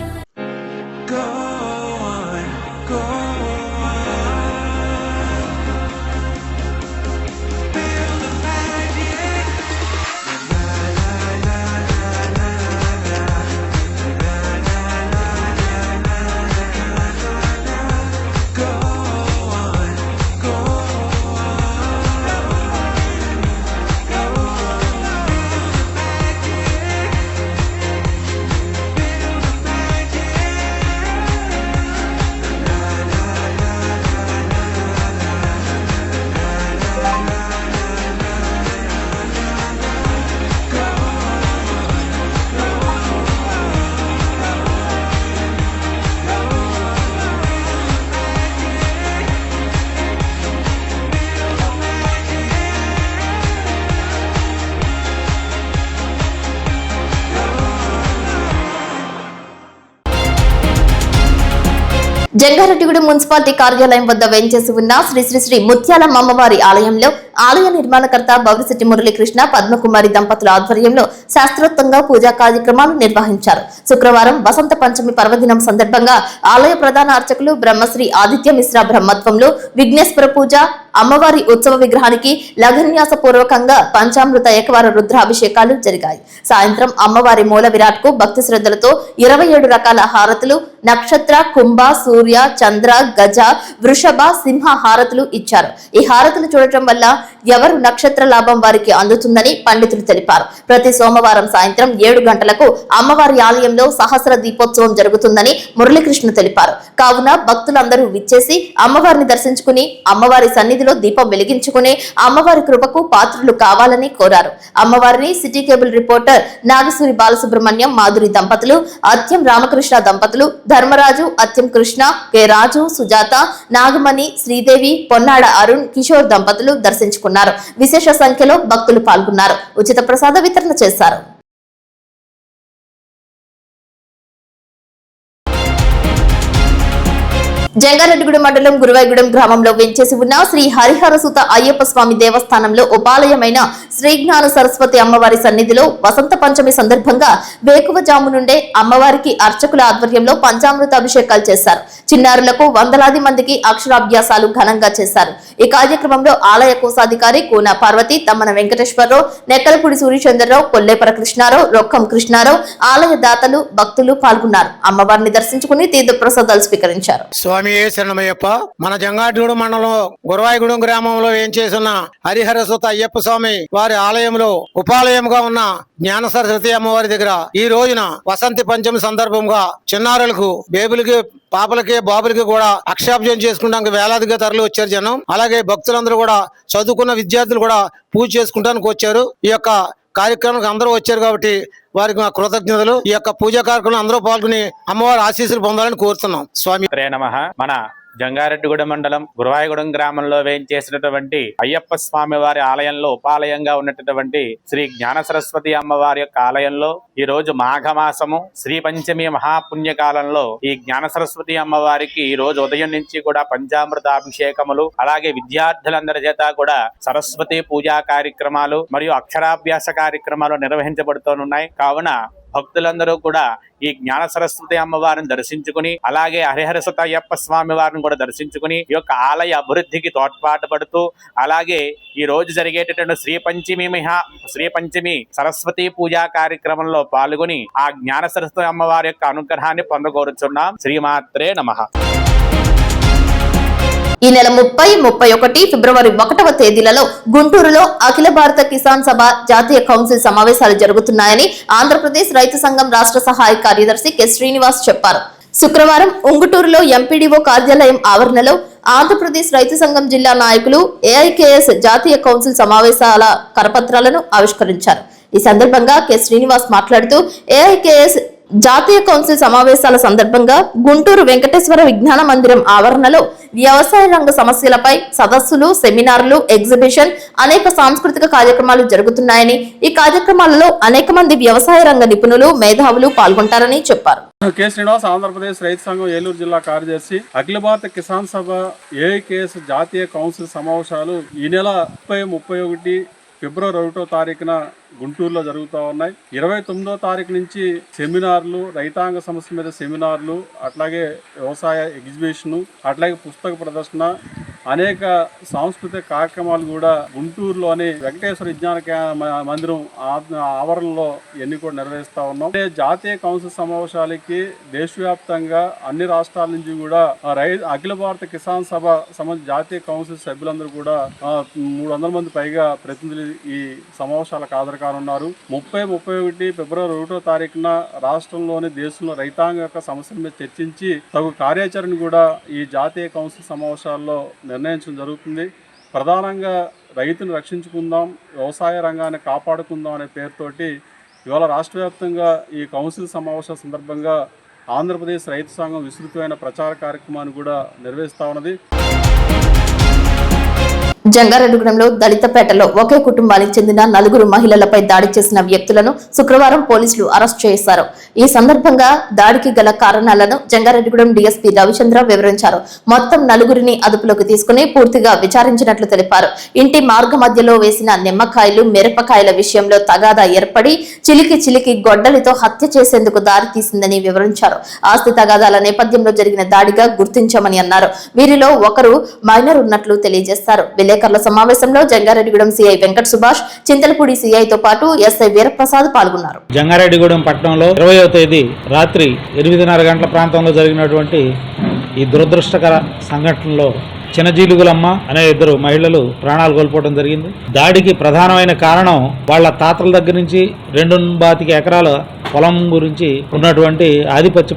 Speaker 1: Jangareddygudem municipality కార్యాలయం వద్ద వేంచేసి ఉన్న శ్రీ శ్రీ శ్రీ ముత్యాలమ్మ అమ్మవారి ఆలయంలో ఆలయ నిర్మాణకర్త బౌరిశెట్టి మురళీకృష్ణ పద్మకుమారి దంపతుల ఆధ్వర్యంలో శాస్త్రోక్తంగా పూజా కార్యక్రమాలు నిర్వహించారు. శుక్రవారం వసంత పంచమి పర్వదినం సందర్భంగా ఆలయ ప్రధాన అర్చకులు బ్రహ్మశ్రీ ఆదిత్య మిశ్రా బ్రహ్మత్వంలో విఘ్నేశ్వర పూజ, అమ్మవారి ఉత్సవ విగ్రహానికి లఘన్యాస పూర్వకంగా పంచామృత ఏకవార రుద్రాభిషేకాలు జరిగాయి. సాయంత్రం అమ్మవారి మూల విరాట్ కు భక్తి శ్రద్ధలతో 27 రకాల హారతులు, నక్షత్ర, కుంభ, సూర్య, చంద్ర, గజ, వృషభ, సింహ హారతులు ఇచ్చారు. ఈ హారతులు చూడటం వల్ల ఎవరు నక్షత్ర లాభం వారికి అందుతుందని పండితులు తెలిపారు. ప్రతి సోమవారం సాయంత్రం 7 గంటలకు అమ్మవారి ఆలయంలో సహస్ర దీపోత్సవం జరుగుతుందని మురళీకృష్ణ తెలిపారు. కావున భక్తులందరూ విచ్చేసి అమ్మవారిని దర్శించుకుని అమ్మవారి సన్నిధిలో దీపం వెలిగించుకుని అమ్మవారి కృపకు పాత్రులు కావాలని కోరారు. అమ్మవారిని city cable reporter Nagasuri Balasubrahmanyam, Madhuri దంపతులు, అత్యం రామకృష్ణ దంపతులు, ధర్మరాజు, అత్యం కృష్ణ, కె రాజు, సుజాత, నాగమణి, శ్రీదేవి, పొన్నాడ అరుణ్, కిషోర్ దంపతులు దర్శించుకున్నారు. విశేష సంఖ్యలో భక్తులు పాల్గొన్నారు. ఉచిత ప్రసాద వితరణ చేశారు. జంగారెడ్డిగూడెం మండలం గురువాయిగూడెం గ్రామంలో వెంచేసి ఉన్న శ్రీ హరిహరసుత అయ్యప్ప స్వామి దేవస్థానంలో ఉపాలయమైన శ్రీ జ్ఞాన సరస్వతి అమ్మవారి సన్నిధిలో వసంత పంచమి సందర్భంగా వేకువజాము నుండే అమ్మవారికి అర్చకుల ఆధ్వర్యంలో పంచామృత అభిషేకాలు చేశారు. చిన్నారులకు వందలాది మందికి అక్షరాభ్యాసాలు ఘనంగా చేశారు. ఈ కార్యక్రమంలో ఆలయ కోశాధికారి కూన పార్వతి, తమ్మన వెంకటేశ్వరరావు, నెక్కలపూడి సూర్యచంద్రరావు, కొల్లేపర కృష్ణారావు, రొక్కం కృష్ణారావు, ఆలయ దాతలు, భక్తులు పాల్గొన్నారు. అమ్మవారిని దర్శించుకుని తీర్థ ప్రసాదాలు స్వీకరించారు.
Speaker 9: స్వామి శరణమయ్యప్ప. మన జంగారెడ్డిగూడెం మండలం గురవాయిగూడెం గ్రామంలో ఏం చేసిన హరిహరసుత అయ్యప్ప స్వామి వారి ఆలయంలో ఉపాలయంగా ఉన్న జ్ఞాన సరస్వతి అమ్మవారి దగ్గర ఈ రోజున వసంతి పంచమి సందర్భంగా చిన్నారులకు, బేబులకి, పాపలకి, బాబులకి కూడా అక్షాభ్యం చేసుకుంటానికి వేలాదిగా తరలి వచ్చారు జనం. అలాగే భక్తులందరూ కూడా, చదువుకున్న విద్యార్థులు కూడా పూజ చేసుకుంటానికి వచ్చారు. ఈ యొక్క కార్యక్రమానికి అందరూ వచ్చారు కాబట్టి వారికి మా కృతజ్ఞతలు. ఈ యొక్క పూజా కార్యక్రమం అందరూ పాల్గొని అమ్మవారి ఆశీస్సులు పొందాలని కోరుతున్నాం. స్వామి
Speaker 8: నమః. మన జంగారెడ్డిగూడెం మండలం గురవాయిగూడెం గ్రామంలో వేయించేసినటువంటి అయ్యప్ప స్వామి వారి ఆలయంలో ఉపాలయంగా ఉన్నటువంటి శ్రీ జ్ఞాన సరస్వతి అమ్మవారి యొక్క ఆలయంలో ఈ రోజు మాఘమాసము శ్రీ పంచమి మహాపుణ్యకాలంలో ఈ జ్ఞాన సరస్వతి అమ్మవారికి ఈ రోజు ఉదయం నుంచి కూడా పంచామృతాభిషేకములు, అలాగే విద్యార్థులందరి చేత కూడా సరస్వతి పూజా కార్యక్రమాలు మరియు అక్షరాభ్యాస కార్యక్రమాలు నిర్వహించబడుతూనున్నాయి. కావున
Speaker 12: భక్తులందరూ కూడా ఈ జ్ఞాన సరస్వతి అమ్మవారిని దర్శించుకుని అలాగే హరిహర సుతయ్యప్ప స్వామి వారిని కూడా దర్శించుకుని ఈ యొక్క ఆలయ అభివృద్ధికి తోడ్పాటు పడుతూ అలాగే ఈ రోజు జరిగేటటువంటి శ్రీ పంచమి సరస్వతి పూజా కార్యక్రమంలో పాల్గొని ఆ జ్ఞాన సరస్వతి అమ్మవారి యొక్క అనుగ్రహాన్ని పొందగోరుచున్నాం. శ్రీమాత్రే నమః.
Speaker 1: ఈ నెల 30, 31, ఫిబ్రవరి 1వ తేదీలలో గుంటూరులో అఖిల భారత కిసాన్ సభ జాతీయ కౌన్సిల్ సమావేశాలు జరుగుతున్నాయని ఆంధ్రప్రదేశ్ రైతు సంఘం రాష్ట్ర సహాయ కార్యదర్శి కె శ్రీనివాస్ చెప్పారు. శుక్రవారం ఉంగుటూరులో ఎంపీడీఓ కార్యాలయం ఆవరణలో ఆంధ్రప్రదేశ్ రైతు సంఘం జిల్లా నాయకులు ఏఐకేఎస్ జాతీయ కౌన్సిల్ సమావేశాల కరపత్రాలను ఆవిష్కరించారు. ఈ సందర్భంగా కె శ్రీనివాస్ మాట్లాడుతూ ఏఐకేఎస్ జాతీయ కౌన్సిల్ సమావేశాల సందర్భంగా గుంటూరు వెంకటేశ్వర విజ్ఞాన మందిరం ఆవరణలో వ్యవసాయ రంగ సమస్యలపై సదస్సులు, సెమినార్లు, ఎగ్జిబిషన్, అనేక సాంస్కృతిక కార్యక్రమాలు జరుగుతున్నాయని, ఈ కార్యక్రమాలలో అనేక మంది వ్యవసాయ రంగ నిపుణులు, మేధావులు పాల్గొంటారని చెప్పారు.
Speaker 13: కె శ్రీనివాస్, ఆంధ్రప్రదేశ్ రైతు సంఘం ఏలూరు జిల్లా కార్యదర్శి. అఖిల భారత కిసాన్ సభ ఏఐకేఎస్ జాతీయ కౌన్సిల్ సమావేశాలు ఈ నెల 30, 31 ఫిబ్రవరి 1వ తారీఖున గుంటూరులో జరుగుతూ ఉన్నాయి. 29వ తారీఖు నుంచి సెమినార్లు, రైతాంగ సమస్య మీద సెమినార్లు, అట్లాగే వ్యవసాయ ఎగ్జిబిషను, అట్లాగే పుస్తక ప్రదర్శన, అనేక సాంస్కృతిక కార్యక్రమాలు కూడా గుంటూరులోని వెంకటేశ్వర విజ్ఞాన మందిరం ఆవరణలో ఎన్ని కూడా నిర్వహిస్తా ఉన్నాం. జాతీయ కౌన్సిల్ సమావేశాలకి దేశవ్యాప్తంగా అన్ని రాష్ట్రాల నుంచి కూడా అఖిల భారత కిసాన్ సభ జాతీయ కౌన్సిల్ సభ్యులందరూ కూడా 300 మంది పైగా ప్రతినిధులు ఈ సమావేశాలకు హాజరు కానున్నారు. 30, 31 ఫిబ్రవరి 1వ తారీఖున రాష్ట్రంలోని దేశంలో రైతాంగ యొక్క సమస్యల మీద చర్చించి తగు కార్యాచరణ కూడా ఈ జాతీయ కౌన్సిల్ సమావేశాల్లో నిర్ణయించడం జరుగుతుంది. ప్రధానంగా రైతును రక్షించుకుందాం, వ్యవసాయ రంగాన్ని కాపాడుకుందాం అనే పేరుతోటి ఇవాళ రాష్ట్ర వ్యాప్తంగా ఈ కౌన్సిల్ సమావేశాల సందర్భంగా ఆంధ్రప్రదేశ్ రైతు సంఘం విస్తృతమైన ప్రచార కార్యక్రమాన్ని కూడా నిర్వహిస్తా ఉన్నది.
Speaker 1: జంగారెడ్డిగూడెంలో దళితపేటలో ఒకే కుటుంబానికి చెందిన 4 మహిళలపై దాడి చేసిన వ్యక్తులను శుక్రవారం పోలీసులు అరెస్ట్ చేశారు. ఈ సందర్భంగా దాడికి గల కారణాలను జంగారెడ్డిగూడెం డీఎస్పీ రవిచంద్ర వివరించారు. మొత్తం 4 అదుపులోకి తీసుకుని పూర్తిగా విచారించినట్లు తెలిపారు. ఇంటి మార్గ మధ్యలో వేసిన నిమ్మకాయలు, మిరపకాయల విషయంలో తగాదా ఏర్పడి చిలికి గొడ్డలితో హత్య చేసేందుకు దారి తీసిందని వివరించారు. ఆస్తి తగాదాల నేపథ్యంలో జరిగిన దాడిగా గుర్తించామని అన్నారు. వీరిలో ఒకరు మైనర్ ఉన్నట్లు తెలియజేశారు. విలేకరుల సమావేశంలో జంగారెడ్డిగూడెం సిఐ వెంకట సుభాష్, చింతలపూడి సిఐతో పాటు ఎస్ఐ వీరప్రసాద్ పాల్గొన్నారు.
Speaker 14: జంగారెడ్డిగూడెం పట్టణంలో 20వ తేదీ రాత్రి 8:30 గంటల ప్రాంతంలో జరిగినటువంటి ఈ దురదృష్టకర సంఘటనలో చిన్నజీలుగులమ్మ అనే 2 మహిళలు ప్రాణాలు కోల్పోవడం జరిగింది. దాడికి ప్రధానమైన కారణం వాళ్ళ తాతల దగ్గర నుంచి 2 ఎకరాల పొలం గురించి ఉన్నటువంటి ఆధిపత్య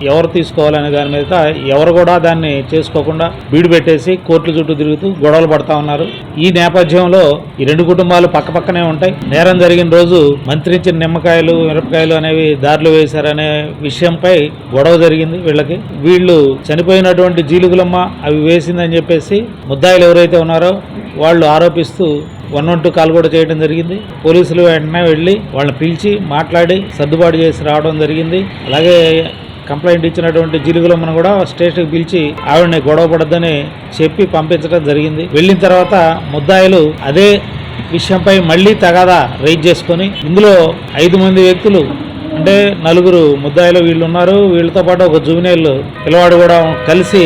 Speaker 14: ఎవరు తీసుకోవాలనే దాని మీద ఎవరు కూడా దాన్ని చేసుకోకుండా బీడు పెట్టేసి కోర్టుల చుట్టూ తిరుగుతూ గొడవలు పడతా ఉన్నారు. ఈ నేపథ్యంలో ఈ 2 కుటుంబాలు పక్కపక్కనే ఉంటాయి. నేరం జరిగిన రోజు మంత్రించిన నిమ్మకాయలు, మిరపకాయలు అనేవి దారిలో వేశారనే విషయంపై గొడవ జరిగింది. వీళ్ళు చనిపోయినటువంటి జీలుగులమ్మ అవి వేసిందని చెప్పేసి ముద్దాయిలు ఎవరైతే ఉన్నారో వాళ్ళు ఆరోపిస్తూ 112 కాల్ కూడా చేయడం జరిగింది. పోలీసులు వెంటనే వెళ్ళి వాళ్ళని పిలిచి మాట్లాడి సర్దుబాటు చేసి రావడం జరిగింది. అలాగే కంప్లైంట్ ఇచ్చినటువంటి జీలుగులమ్మను కూడా స్టేషన్కి పిలిచి ఆవిడని గొడవ పడద్దని చెప్పి పంపించడం జరిగింది. వెళ్ళిన తర్వాత ముద్దాయిలు అదే విషయంపై మళ్ళీ తగాదా రైజ్ చేసుకొని ఇందులో 5 మంది వ్యక్తులు అంటే 4 ముద్దాయిలు వీళ్ళు ఉన్నారు. వీళ్ళతో పాటు ఒక జూనియర్ పిల్లవాడు కూడా కలిసి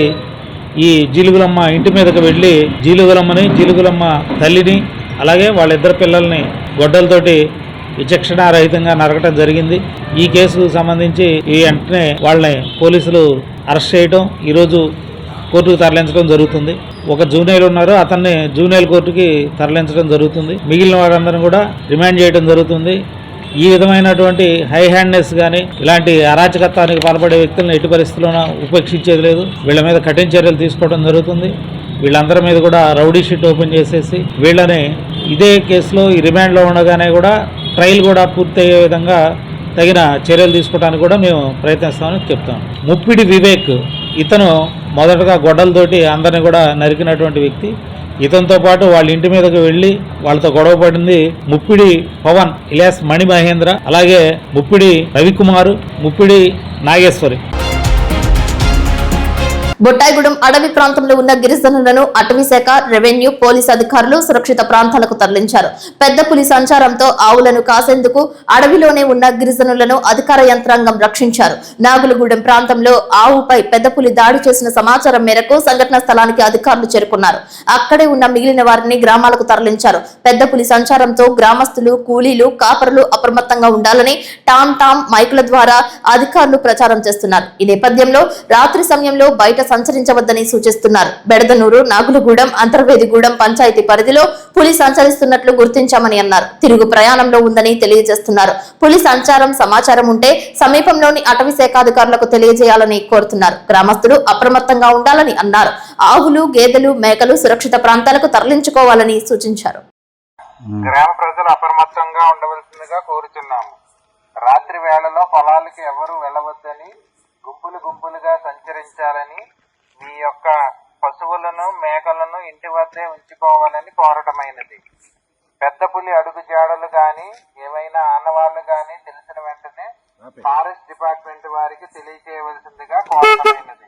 Speaker 14: ఈ జీలుగులమ్మ ఇంటి మీదకి వెళ్ళి జీలుగులమ్మ తల్లిని అలాగే వాళ్ళిద్దరు పిల్లల్ని గొడ్డలతోటి విచక్షణారహితంగా నరకటం జరిగింది. ఈ కేసుకు సంబంధించి ఈ వెంటనే వాళ్ళని పోలీసులు అరెస్ట్ చేయడం, ఈరోజు కోర్టుకు తరలించడం జరుగుతుంది. ఒక జూనియర్ ఉన్నారు, అతన్ని జూనియర్ కోర్టుకి తరలించడం జరుగుతుంది. మిగిలిన వారందరినీ కూడా రిమాండ్ చేయడం జరుగుతుంది. ఈ విధమైనటువంటి హై హ్యాండ్నెస్ కానీ ఇలాంటి అరాచకత్వానికి పాల్పడే వ్యక్తులను ఎట్టి పరిస్థితుల్లోనూ ఉపేక్షించేది లేదు. వీళ్ళ మీద కఠిన చర్యలు తీసుకోవడం జరుగుతుంది. వీళ్ళందరి మీద కూడా రౌడీ షీట్ ఓపెన్ చేసేసి వీళ్ళని ఇదే కేసులో ఈ రిమాండ్లో ఉండగానే కూడా ట్రయల్ కూడా పూర్తయ్యే విధంగా తగిన చర్యలు తీసుకోవడానికి కూడా మేము ప్రయత్నిస్తామని చెప్తాం. ముప్పిడి వివేక్ ఇతను మొదటగా గొడ్డలతోటి అందరిని కూడా నరికినటువంటి వ్యక్తి. ఇతనితో పాటు వాళ్ళ ఇంటి మీదకి వెళ్ళి వాళ్ళతో గొడవ పడింది ముప్పిడి పవన్ ఇలియాస్ మణి మహేంద్ర, అలాగే ముప్పిడి రవికుమారు, ముప్పిడి నాగేశ్వరి.
Speaker 1: బొట్టాయిగూడెం అడవి ప్రాంతంలో ఉన్న గిరిజనులను అటవీ శాఖ, రెవెన్యూ, పోలీస్ అధికారులు సురక్షిత ప్రాంతాలకు తరలించారు. పెద్ద పులి సంచారంతో ఆవులను కాసేందుకు అడవిలోనే ఉన్న గిరిజనులను అధికార యంత్రాంగం రక్షించారు. నాగులగూడెం ప్రాంతంలో ఆవుపై పెద్ద పులి దాడి చేసిన సమాచారం మేరకు సంఘటనా స్థలానికి అధికారులు చేరుకున్నారు. అక్కడే ఉన్న మిగిలిన వారిని గ్రామాలకు తరలించారు. పెద్ద పులి సంచారంతో గ్రామస్తులు, కూలీలు, కాపరులు అప్రమత్తంగా ఉండాలని టామ్ టామ్ మైకుల ద్వారా అధికారులు ప్రచారం చేస్తున్నారు. ఈ నేపథ్యంలో రాత్రి సమయంలో బయట సంచరించవద్దని సూచిస్తున్నారు. బెడదనూరు, నాగులగూడెం, అంతర్వేదిగూడెం పంచాయతీ పరిధిలో పులి సంచరిస్తున్నట్లు గుర్తించామని అన్నారు. తిరుగు ప్రయాణంలో ఉందని తెలియజేస్తున్నారు. పులి సంచారం సమాచారం ఉంటే సమీపంలోని అటవీ శాఖ అధికారులకు తెలియజేయాలని కోరుతున్నారు. గ్రామస్తులు అప్రమత్తంగా ఉండాలని అన్నారు. ఆవులు, గేదెలు, మేకలు సురక్షిత ప్రాంతాలకు తరలించుకోవాలని సూచించారు.
Speaker 15: గ్రామ ప్రజలు అప్రమత్తంగా ఉండవలసిందిగా కోరుచున్నాము. రాత్రి వేళలో పొలాలకు ఎవరు వెళ్ళవద్దని, గుంపులుగా సంచరించాలని, మీ యొక్క పశువులను, మేకలను ఇంటి వద్దే ఉంచుకోవాలని కోరటమైనది. పెద్ద పులి అడుగు జాడలు గాని ఏవైనా ఆనవాళ్లు గాని తెలిసిన వెంటనే ఫారెస్ట్ డిపార్ట్మెంట్ వారికి తెలియజేయవలసిందిగా కోరటమైనది.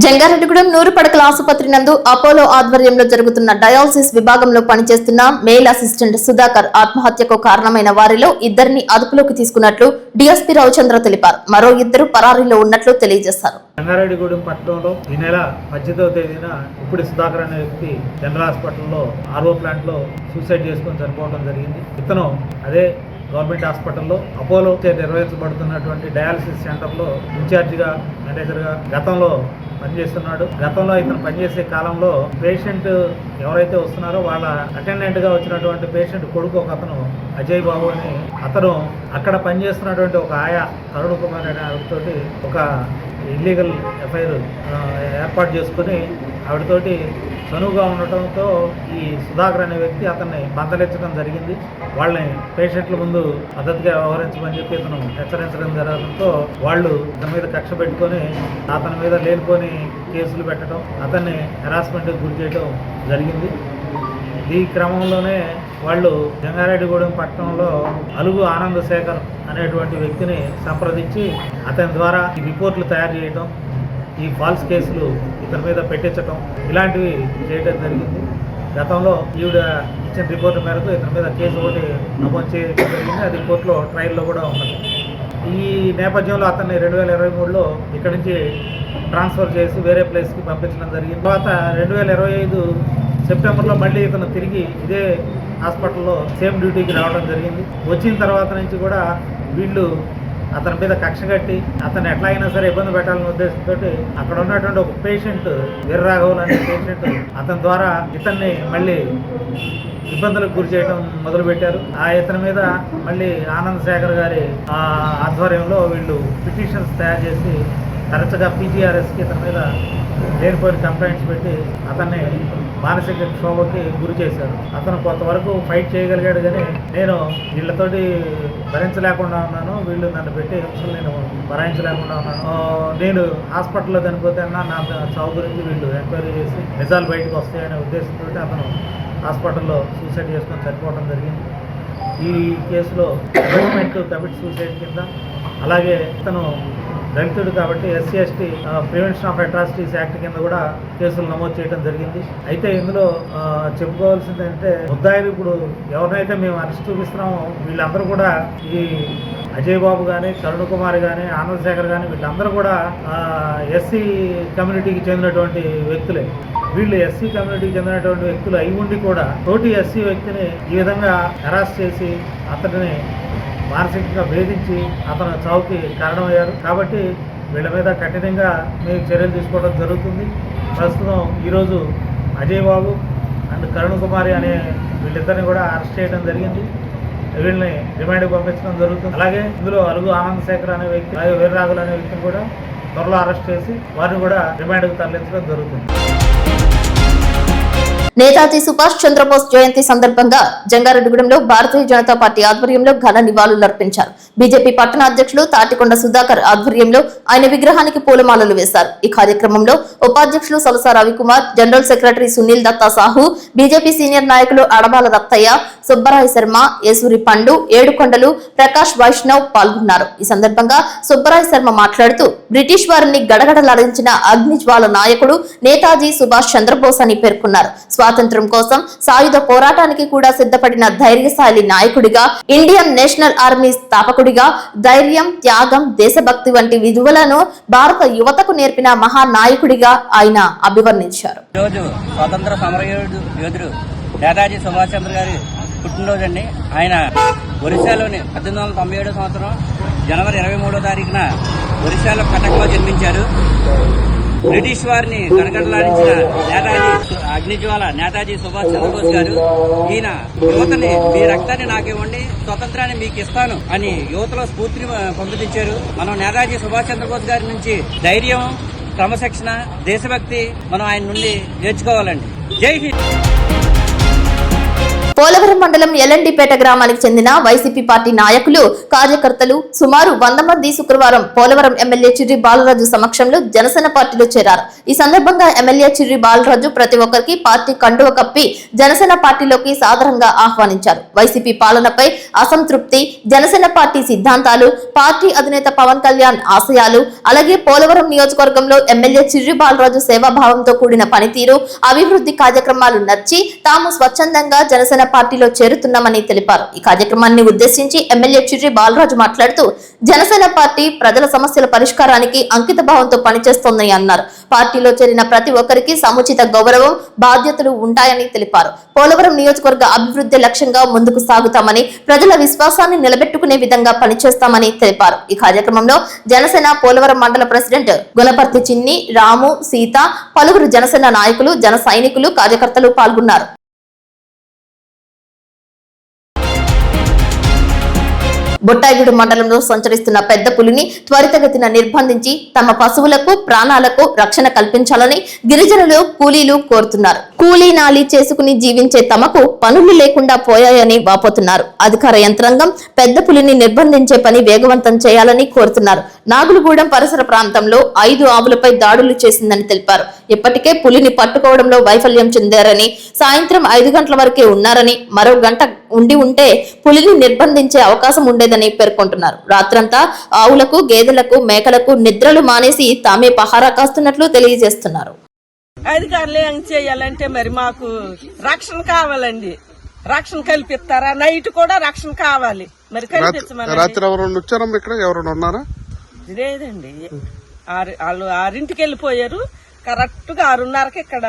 Speaker 1: జంగారెడ్డిగూడెం నూరు పడకల ఆసుపత్రి నందు అపోలో ఆధ్వర్యంలో జరుగుతున్న డయాలసిస్ విభాగంలో పనిచేస్తున్న మేల్ అసిస్టెంట్ సుధాకర్ ఆత్మహత్యకు కారణమైన వారిలో ఇద్దరిని అదుపులోకి తీసుకున్నట్లు డిఎస్పీ రవిచంద్ర తెలిపారు. మరో ఇద్దరు పరారీలో ఉన్నట్లు తెలియజేశారు.
Speaker 14: జంగారెడ్డిగూడెం పట్టణంలో ఈ నెల 18వ తేదీన ఇప్పుడు సుధాకర్ అనే వ్యక్తి జనరల్ హాస్పిటల్లో ఆర్ఓ ప్లాంట్ లో సూసైడ్ చేసుకుని చనిపోవడం జరిగింది. ఇతను అదే గవర్నమెంట్ హాస్పిటల్లో అపోలో నిర్వహించబడుతున్నటువంటి డయాలసిస్ సెంటర్లో ఇన్ఛార్జిగా, మేనేజర్గా గతంలో పనిచేస్తున్నాడు. గతంలో ఇతను పనిచేసే కాలంలో పేషెంట్ ఎవరైతే వస్తున్నారో వాళ్ళ అటెండెంట్ గా వచ్చినటువంటి పేషెంట్ కొడుకు ఒక అతను అజయ్ బాబు అని, అతను అక్కడ పనిచేస్తున్నటువంటి ఒక ఆయా అరుణ్ కుమార్ అనే ఆవిడతోటి ఒక ఇల్లీగల్ ఎఫ్ఐఆర్ ఏర్పాటు చేసుకుని ఆవిడతోటి చనువుగా ఉండటంతో ఈ సుధాకర్ అనే వ్యక్తి అతన్ని బంధలించడం జరిగింది. వాళ్ళని పేషెంట్ల ముందు పద్ధతిగా వ్యవహరించమని చెప్పి ఇతను హెచ్చరించడం జరగడంతో వాళ్ళు ఇతని మీద కక్ష పెట్టుకొని అతని మీద లేనిపోని కేసులు పెట్టడం, అతన్ని హెరాస్మెంట్కి గురి చేయడం జరిగింది. ఈ క్రమంలోనే వాళ్ళు జంగారెడ్డిగూడెం పట్టణంలో అలుగు ఆనంద శేఖర్ అనేటువంటి వ్యక్తిని సంప్రదించి అతని ద్వారా ఈ రిపోర్ట్లు తయారు చేయడం, ఈ ఫాల్స్ కేసులు ఇతని మీద పెట్టించడం ఇలాంటివి చేయడం జరిగింది. గతంలో ఈవిడ ఇచ్చిన రిపోర్ట్ మేరకు ఇతని మీద కేసు ఒకటి నమోదు చేయడం జరిగింది. అది కోర్టులో ట్రయల్లో కూడా ఉన్నది. ఈ నేపథ్యంలో అతన్ని 2023లో ఇక్కడి నుంచి ట్రాన్స్ఫర్ చేసి వేరే ప్లేస్కి పంపించడం జరిగింది. తర్వాత 2025 సెప్టెంబర్లో మళ్ళీ ఇతను తిరిగి ఇదే హాస్పిటల్లో సేమ్ డ్యూటీకి రావడం జరిగింది. వచ్చిన తర్వాత నుంచి కూడా వీళ్ళు అతని మీద కక్ష కట్టి అతను ఎట్లా అయినా సరే ఇబ్బంది పెట్టాలనే ఉద్దేశంతో అక్కడ ఉన్నటువంటి ఒక పేషెంట్ వీర్రాఘవులు అనే పేషెంట్ అతని ద్వారా ఇతన్ని మళ్ళీ ఇబ్బందులకు గురి చేయడం మొదలుపెట్టారు. ఆ ఇతని మీద మళ్ళీ ఆనంద్ శేఖర్ గారి ఆధ్వర్యంలో వీళ్ళు పిటిషన్స్ తయారు చేసి తరచుగా పీజీఆర్ఎస్కి ఇతని మీద లేనిపోయిన కంప్లైంట్స్ పెట్టి అతన్ని మానసిక క్షోభకి గురి చేశారు. అతను కొంతవరకు ఫైట్ చేయగలిగాడు, కానీ నేను వీళ్ళతోటి భరించలేకుండా ఉన్నాను, వీళ్ళు నన్ను పెట్టి హింసలు నేను భరాయించలేకుండా ఉన్నాను, నేను హాస్పిటల్లో చనిపోతే నా చావు గురించి వీళ్ళు ఎంక్వైరీ చేసి నిజాలు బయటకు వస్తాయనే ఉద్దేశంతో అతను హాస్పిటల్లో సూసైడ్ చేసుకొని చనిపోవడం జరిగింది. ఈ కేసులో గవర్నమెంట్ కమిట్ సూసైడ్ కింద, అలాగే ఇతను దళితుడు కాబట్టి SC ST prevention of atrocities act కింద కూడా కేసులు నమోదు చేయడం జరిగింది. అయితే ఇందులో చెప్పుకోవాల్సింది అంటే ముద్దాయిలు ఇప్పుడు ఎవరినైతే మేము అరెస్ట్ చూపిస్తున్నామో వీళ్ళందరూ కూడా ఈ అజయ్ బాబు కానీ, తరుణ్ కుమార్ కానీ, ఆనంద్ శేఖర్ కానీ వీళ్ళందరూ కూడా SC కమ్యూనిటీకి చెందినటువంటి వ్యక్తులే. వీళ్ళు SC కమ్యూనిటీకి చెందినటువంటి వ్యక్తులు అయి ఉండి కూడా తోటి SC వ్యక్తిని ఈ విధంగా హెరాస్ చేసి అతడిని మానసికంగా వేధించి అతను చావుకి కారణమయ్యారు. కాబట్టి వీళ్ళ మీద కఠినంగా మేము చర్యలు తీసుకోవడం జరుగుతుంది. ప్రస్తుతం ఈరోజు అజయ్ బాబు అండ్ తరుణ్ కుమారి అనే వీళ్ళిద్దరిని కూడా అరెస్ట్ చేయడం జరిగింది. వీళ్ళని రిమాండ్కి పంపించడం జరుగుతుంది. అలాగే ఇందులో అలుగు ఆనంద్ శేఖర్ అనే వ్యక్తి, అలాగే వీర్రాఘులు అనే వ్యక్తిని కూడా త్వరలో అరెస్ట్ చేసి వారిని కూడా రిమాండ్కి తరలించడం జరుగుతుంది.
Speaker 1: నేతాజీ సుభాష్ చంద్రబోస్ జయంతి సందర్భంగా జంగారెడ్డిగూడెంలో భారతీయ జనతా పార్టీ ఆధ్వర్యంలో ఘన నివాళులర్పించారు. బీజేపీ పట్టణ అధ్యక్షులు తాటికొండ సుధాకర్ ఆధ్వర్యంలో ఆయన విగ్రహానికి పూలమాలలు వేశారు. ఈ కార్యక్రమంలో ఉపాధ్యక్షులు Salasa Ravikumar, general secretary Sunil Datta Sahu, BJP senior నాయకులు అడబాల రత్తయ్య, సుబ్బరాయ శర్మ, ఏసూరి పండు, ఏడుకొండలు, ప్రకాష్ వైష్ణవ్ పాల్గొన్నారు. ఈ సందర్భంగా సుబ్బరాయ శర్మ మాట్లాడుతూ బ్రిటిష్ వారిని గడగడలాడించిన అగ్నిజ్వాల నాయకుడు నేతాజీ సుభాష్ చంద్రబోస్ అని పేర్కొన్నారు. స్వాతంత్ర్యం కోసం సాయుధ పోరాటానికి కూడా సిద్ధపడిన ధైర్యశాలి నాయకుడిగా, ఇండియన్ నేషనల్ ఆర్మీ స్థాపకుడిగా ధైర్యం, త్యాగం, దేశభక్తి వంటి విలువలను భారత యువతకు నేర్పిన మహానాయకుడిగా ఆయన అభివర్ణించారు.
Speaker 16: స్వాతంత్ర సమర యోధుడు నేతాజీ సుభాష్ చంద్ర గారి పుట్టినరోజు అండి. ఆయన ఒరిస్సాలోని 1897 సంవత్సరం జనవరి 23వ తారీఖున ఒరిస్సాలో కటక్లో జన్మించారు. బ్రిటిష్ వారిని గడగడలాడించిన నేతాజీ అగ్నిజ్వాల నేతాజీ సుభాష్ చంద్రబోస్ గారు ఈయన యువతని మీ రక్తాన్ని నాకివ్వండి, స్వతంత్రాన్ని మీకు ఇస్తాను అని యువతలో స్ఫూర్తిని పొందుతించారు. మనం నేతాజీ సుభాష్ చంద్రబోస్ గారి నుంచి ధైర్యం, క్రమశిక్షణ, దేశభక్తి మనం ఆయన నుండి నేర్చుకోవాలండి. జై హింద్.
Speaker 1: పోలవరం మండలం ఎల్ఎండిపేట గ్రామానికి చెందిన వైసీపీ పార్టీ నాయకులు, కార్యకర్తలు సుమారు 100 మంది శుక్రవారం పోలవరం ఎమ్మెల్యే చిర్రి బాలరాజు సమక్షంలో జనసేన పార్టీలో చేరారు. ఈ సందర్భంగా ఎమ్మెల్యే చిర్రి బాలరాజు ప్రతి ఒక్కరికి పార్టీ కండువ కప్పి జనసేన పార్టీలోకి సాదరంగా ఆహ్వానించారు. వైసీపీ పాలనపై అసంతృప్తి, జనసేన పార్టీ సిద్ధాంతాలు, పార్టీ అధినేత పవన్ కళ్యాణ్ ఆశయాలు, అలాగే పోలవరం నియోజకవర్గంలో ఎమ్మెల్యే చిర్రి బాలరాజు సేవాభావంతో కూడిన పనితీరు, అభివృద్ధి కార్యక్రమాలు నచ్చి తాము స్వచ్ఛందంగా జనసేన పార్టీలో చేరుతున్నామని తెలిపారు. ఈ కార్యక్రమాన్ని ఉద్దేశించి ఎమ్మెల్యే చిర్రి బాలరాజు మాట్లాడుతూ జనసేన పార్టీ ప్రజల సమస్యల పరిష్కారానికి అంకిత భావంతో పనిచేస్తోందని అన్నారు. పార్టీలో చేరిన ప్రతి ఒక్కరికి సముచిత గౌరవం, బాధ్యతలు ఉంటాయని తెలిపారు. పోలవరం నియోజకవర్గ అభివృద్ధి లక్ష్యంగా ముందుకు సాగుతామని, ప్రజల విశ్వాసాన్ని నిలబెట్టుకునే విధంగా పనిచేస్తామని తెలిపారు. ఈ కార్యక్రమంలో జనసేన పోలవరం మండల ప్రెసిడెంట్ గుణపర్తి చిన్ని, రాము, సీత, పలువురు జనసేన నాయకులు, జన సైనికులు, కార్యకర్తలు పాల్గొన్నారు. బొట్టాయిగూడెం మండలంలో సంచరిస్తున్న పెద్ద పులిని త్వరితగతిన నిర్బంధించి తమ పశువులకు, ప్రాణాలకు రక్షణ కల్పించాలని గిరిజనులు, కూలీలు కోరుతున్నారు. కూలీ నాలి చేసుకుని జీవించే తమకు పనులు లేకుండా పోయాయని వాపోతున్నారు. అధికార యంత్రాంగం పెద్ద పులిని నిర్బంధించే పని వేగవంతం చేయాలని కోరుతున్నారు. నాగులగూడెం పరిసర ప్రాంతంలో 5 ఆవులపై దాడులు చేసిందని తెలిపారు. ఇప్పటికే పులిని పట్టుకోవడంలో వైఫల్యం చెందారని, సాయంత్రం 5 గంటల వరకే ఉన్నారని, మరో గంట ఉండి ఉంటే పులిని నిర్బంధించే అవకాశం ఉండేదని పేర్కొంటున్నారు. రాత్రంతా ఆవులకు, గేదెలకు, మేకలకు నిద్రలు మానేసి తామే పహారా కాస్తున్నట్లు తెలియజేస్తున్నారు.
Speaker 17: అధికారులు ఏం చేయాలంటే మరి మాకు రక్షణ కావాలండి. రక్షణ కల్పిస్తారా? నైట్ కూడా రక్షణ కావాలి. మరి కల్పించమని.
Speaker 18: రాత్రి ఎవరైనా వచ్చారమ్మా? ఇక్కడ ఎవరైనా ఉన్నారా?
Speaker 17: లేదండి, వాళ్ళు 6ంటికి వెళ్ళిపోయారు. కరెక్ట్ గా 6:30కి ఇక్కడ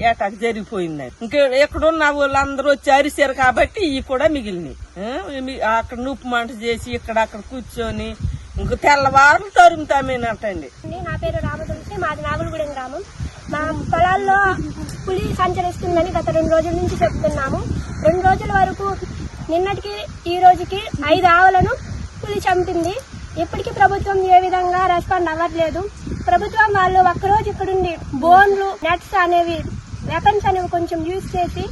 Speaker 17: ఏటాకు జరిగిపోయింది. ఇంకా ఎక్కడున్న వాళ్ళందరూ వచ్చి అరిశారు కాబట్టి ఇవి కూడా మిగిలినాయి. అక్కడ నుప్పు మంట చేసి అక్కడ కూర్చొని ఇంక తెల్లవారులు తరుముతామేనటండి.
Speaker 19: నా పేరు రామతులసి, మాది నాగులగూడెం గ్రామం. మా పొలాల్లో పులి సంచరిస్తుందని గత 2 రోజుల నుంచి చెప్తున్నాము. 2 రోజుల వరకు నిన్నటికి ఈ రోజుకి 5 ఆవులను పులి చంపింది. ఇప్పటికీ ప్రభుత్వం ఏ విధంగా రెస్పాండ్ అవ్వట్లేదు. ప్రభుత్వం వాళ్ళు ఒక్కరోజు ఇక్కడుండి బోన్లు, నెట్స్ అనేవి, వెపన్స్ అనేవి కొంచెం యూజ్ చేసి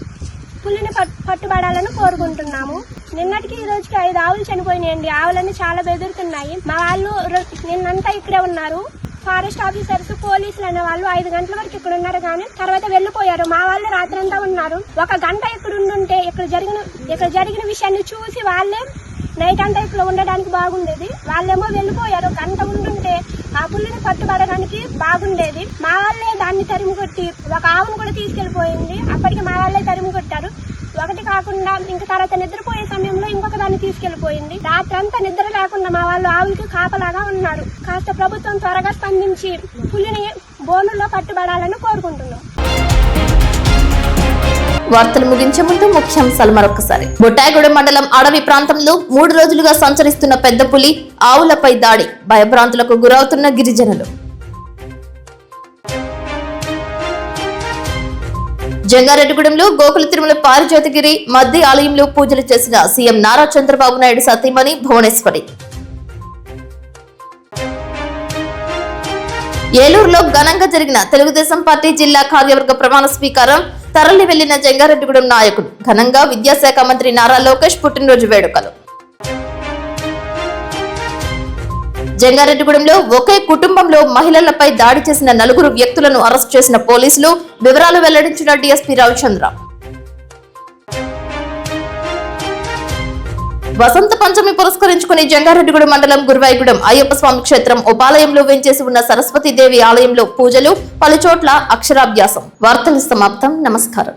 Speaker 19: పులిని పట్టుబడాలని కోరుకుంటున్నాము. నిన్నటికి ఈ రోజుకి 5 ఆవులు చనిపోయినాయండి. ఆవులన్నీ చాలా బెదురుతున్నాయి. మా వాళ్ళు నిన్నంతా ఇక్కడే ఉన్నారు. ఫారెస్ట్ ఆఫీసర్స్, పోలీసులు అనే వాళ్ళు 5 గంటల వరకు ఇక్కడ ఉన్నారు కానీ తర్వాత వెళ్లిపోయారు. మా వాళ్ళు రాత్రంతా ఉన్నారు. 1 గంట ఇక్కడ ఉండుంటే ఇక్కడ జరిగిన విషయాన్ని చూసి వాళ్ళే నైట్ అంతా ఇక్కడ ఉండడానికి బాగుండేది. వాళ్ళేమో వెళ్లిపోయారు. గంట ఉండుంటే ఆ పుల్లిని పట్టుబడడానికి బాగుండేది. మా వాళ్ళే దాన్ని తరిమి కొట్టి 1 ఆవును కూడా తీసుకెళ్లిపోయింది. అప్పటికి మా వాళ్ళే తరిమి కొట్టారు. ఒకటి కాకుండా ఇంక తర్వాత నిద్రపోయే సమయంలో ఇంకొక దాన్ని తీసుకెళ్లిపోయింది. రాత్రంతా నిద్ర లేకుండా మా వాళ్ళు ఆవులకి కాపలాగా ఉన్నారు. కాస్త ప్రభుత్వం త్వరగా స్పందించి పులిని బోనుల్లో పట్టుబడాలని కోరుకుంటున్నాం.
Speaker 1: వార్తలు ముగించే ముందు ముఖ్యాంశాలు మరొకసారి. బొట్టాయిగూడెం మండలం అడవి ప్రాంతంలో 3 రోజులుగా సంచరిస్తున్న పెద్ద పులి, ఆవులపై దాడి, భయభ్రాంతులకు గురవుతున్న గిరిజనులు. జంగారెడ్డిగూడెంలో గోకుల తిరుమల పారిజాతగిరి మధ్య ఆలయంలో పూజలు చేసిన సీఎం నారా చంద్రబాబు నాయుడు సతీమణి భువనేశ్వరి. ఏలూరులో ఘనంగా జరిగిన తెలుగుదేశం పార్టీ జిల్లా కార్యవర్గ ప్రమాణ స్వీకారం తరలి వెళ్లిన జంగారెడ్డిగూడెం నాయకుడు. ఘనంగా విద్యాశాఖ మంత్రి నారా లోకేష్ పుట్టినరోజు వేడుకలు. జంగారెడ్డిగూడెంలో ఒకే కుటుంబంలో మహిళలపై దాడి చేసిన 4 వ్యక్తులను అరెస్ట్ చేసిన పోలీసులు. వివరాలు వెల్లడించిన డీఎస్పీ రవిచంద్ర. వసంత పంచమి పురస్కరించుకుని జంగారెడ్డిగూడెం మండలం గురువాయిగూడెం అయ్యప్ప స్వామి క్షేత్రం ఉపాలయంలో వెంచేసి ఉన్న సరస్వతీదేవి ఆలయంలో పూజలు, పలుచోట్ల అక్షరాభ్యాసం. వార్తలు సమాప్తం. నమస్కారం.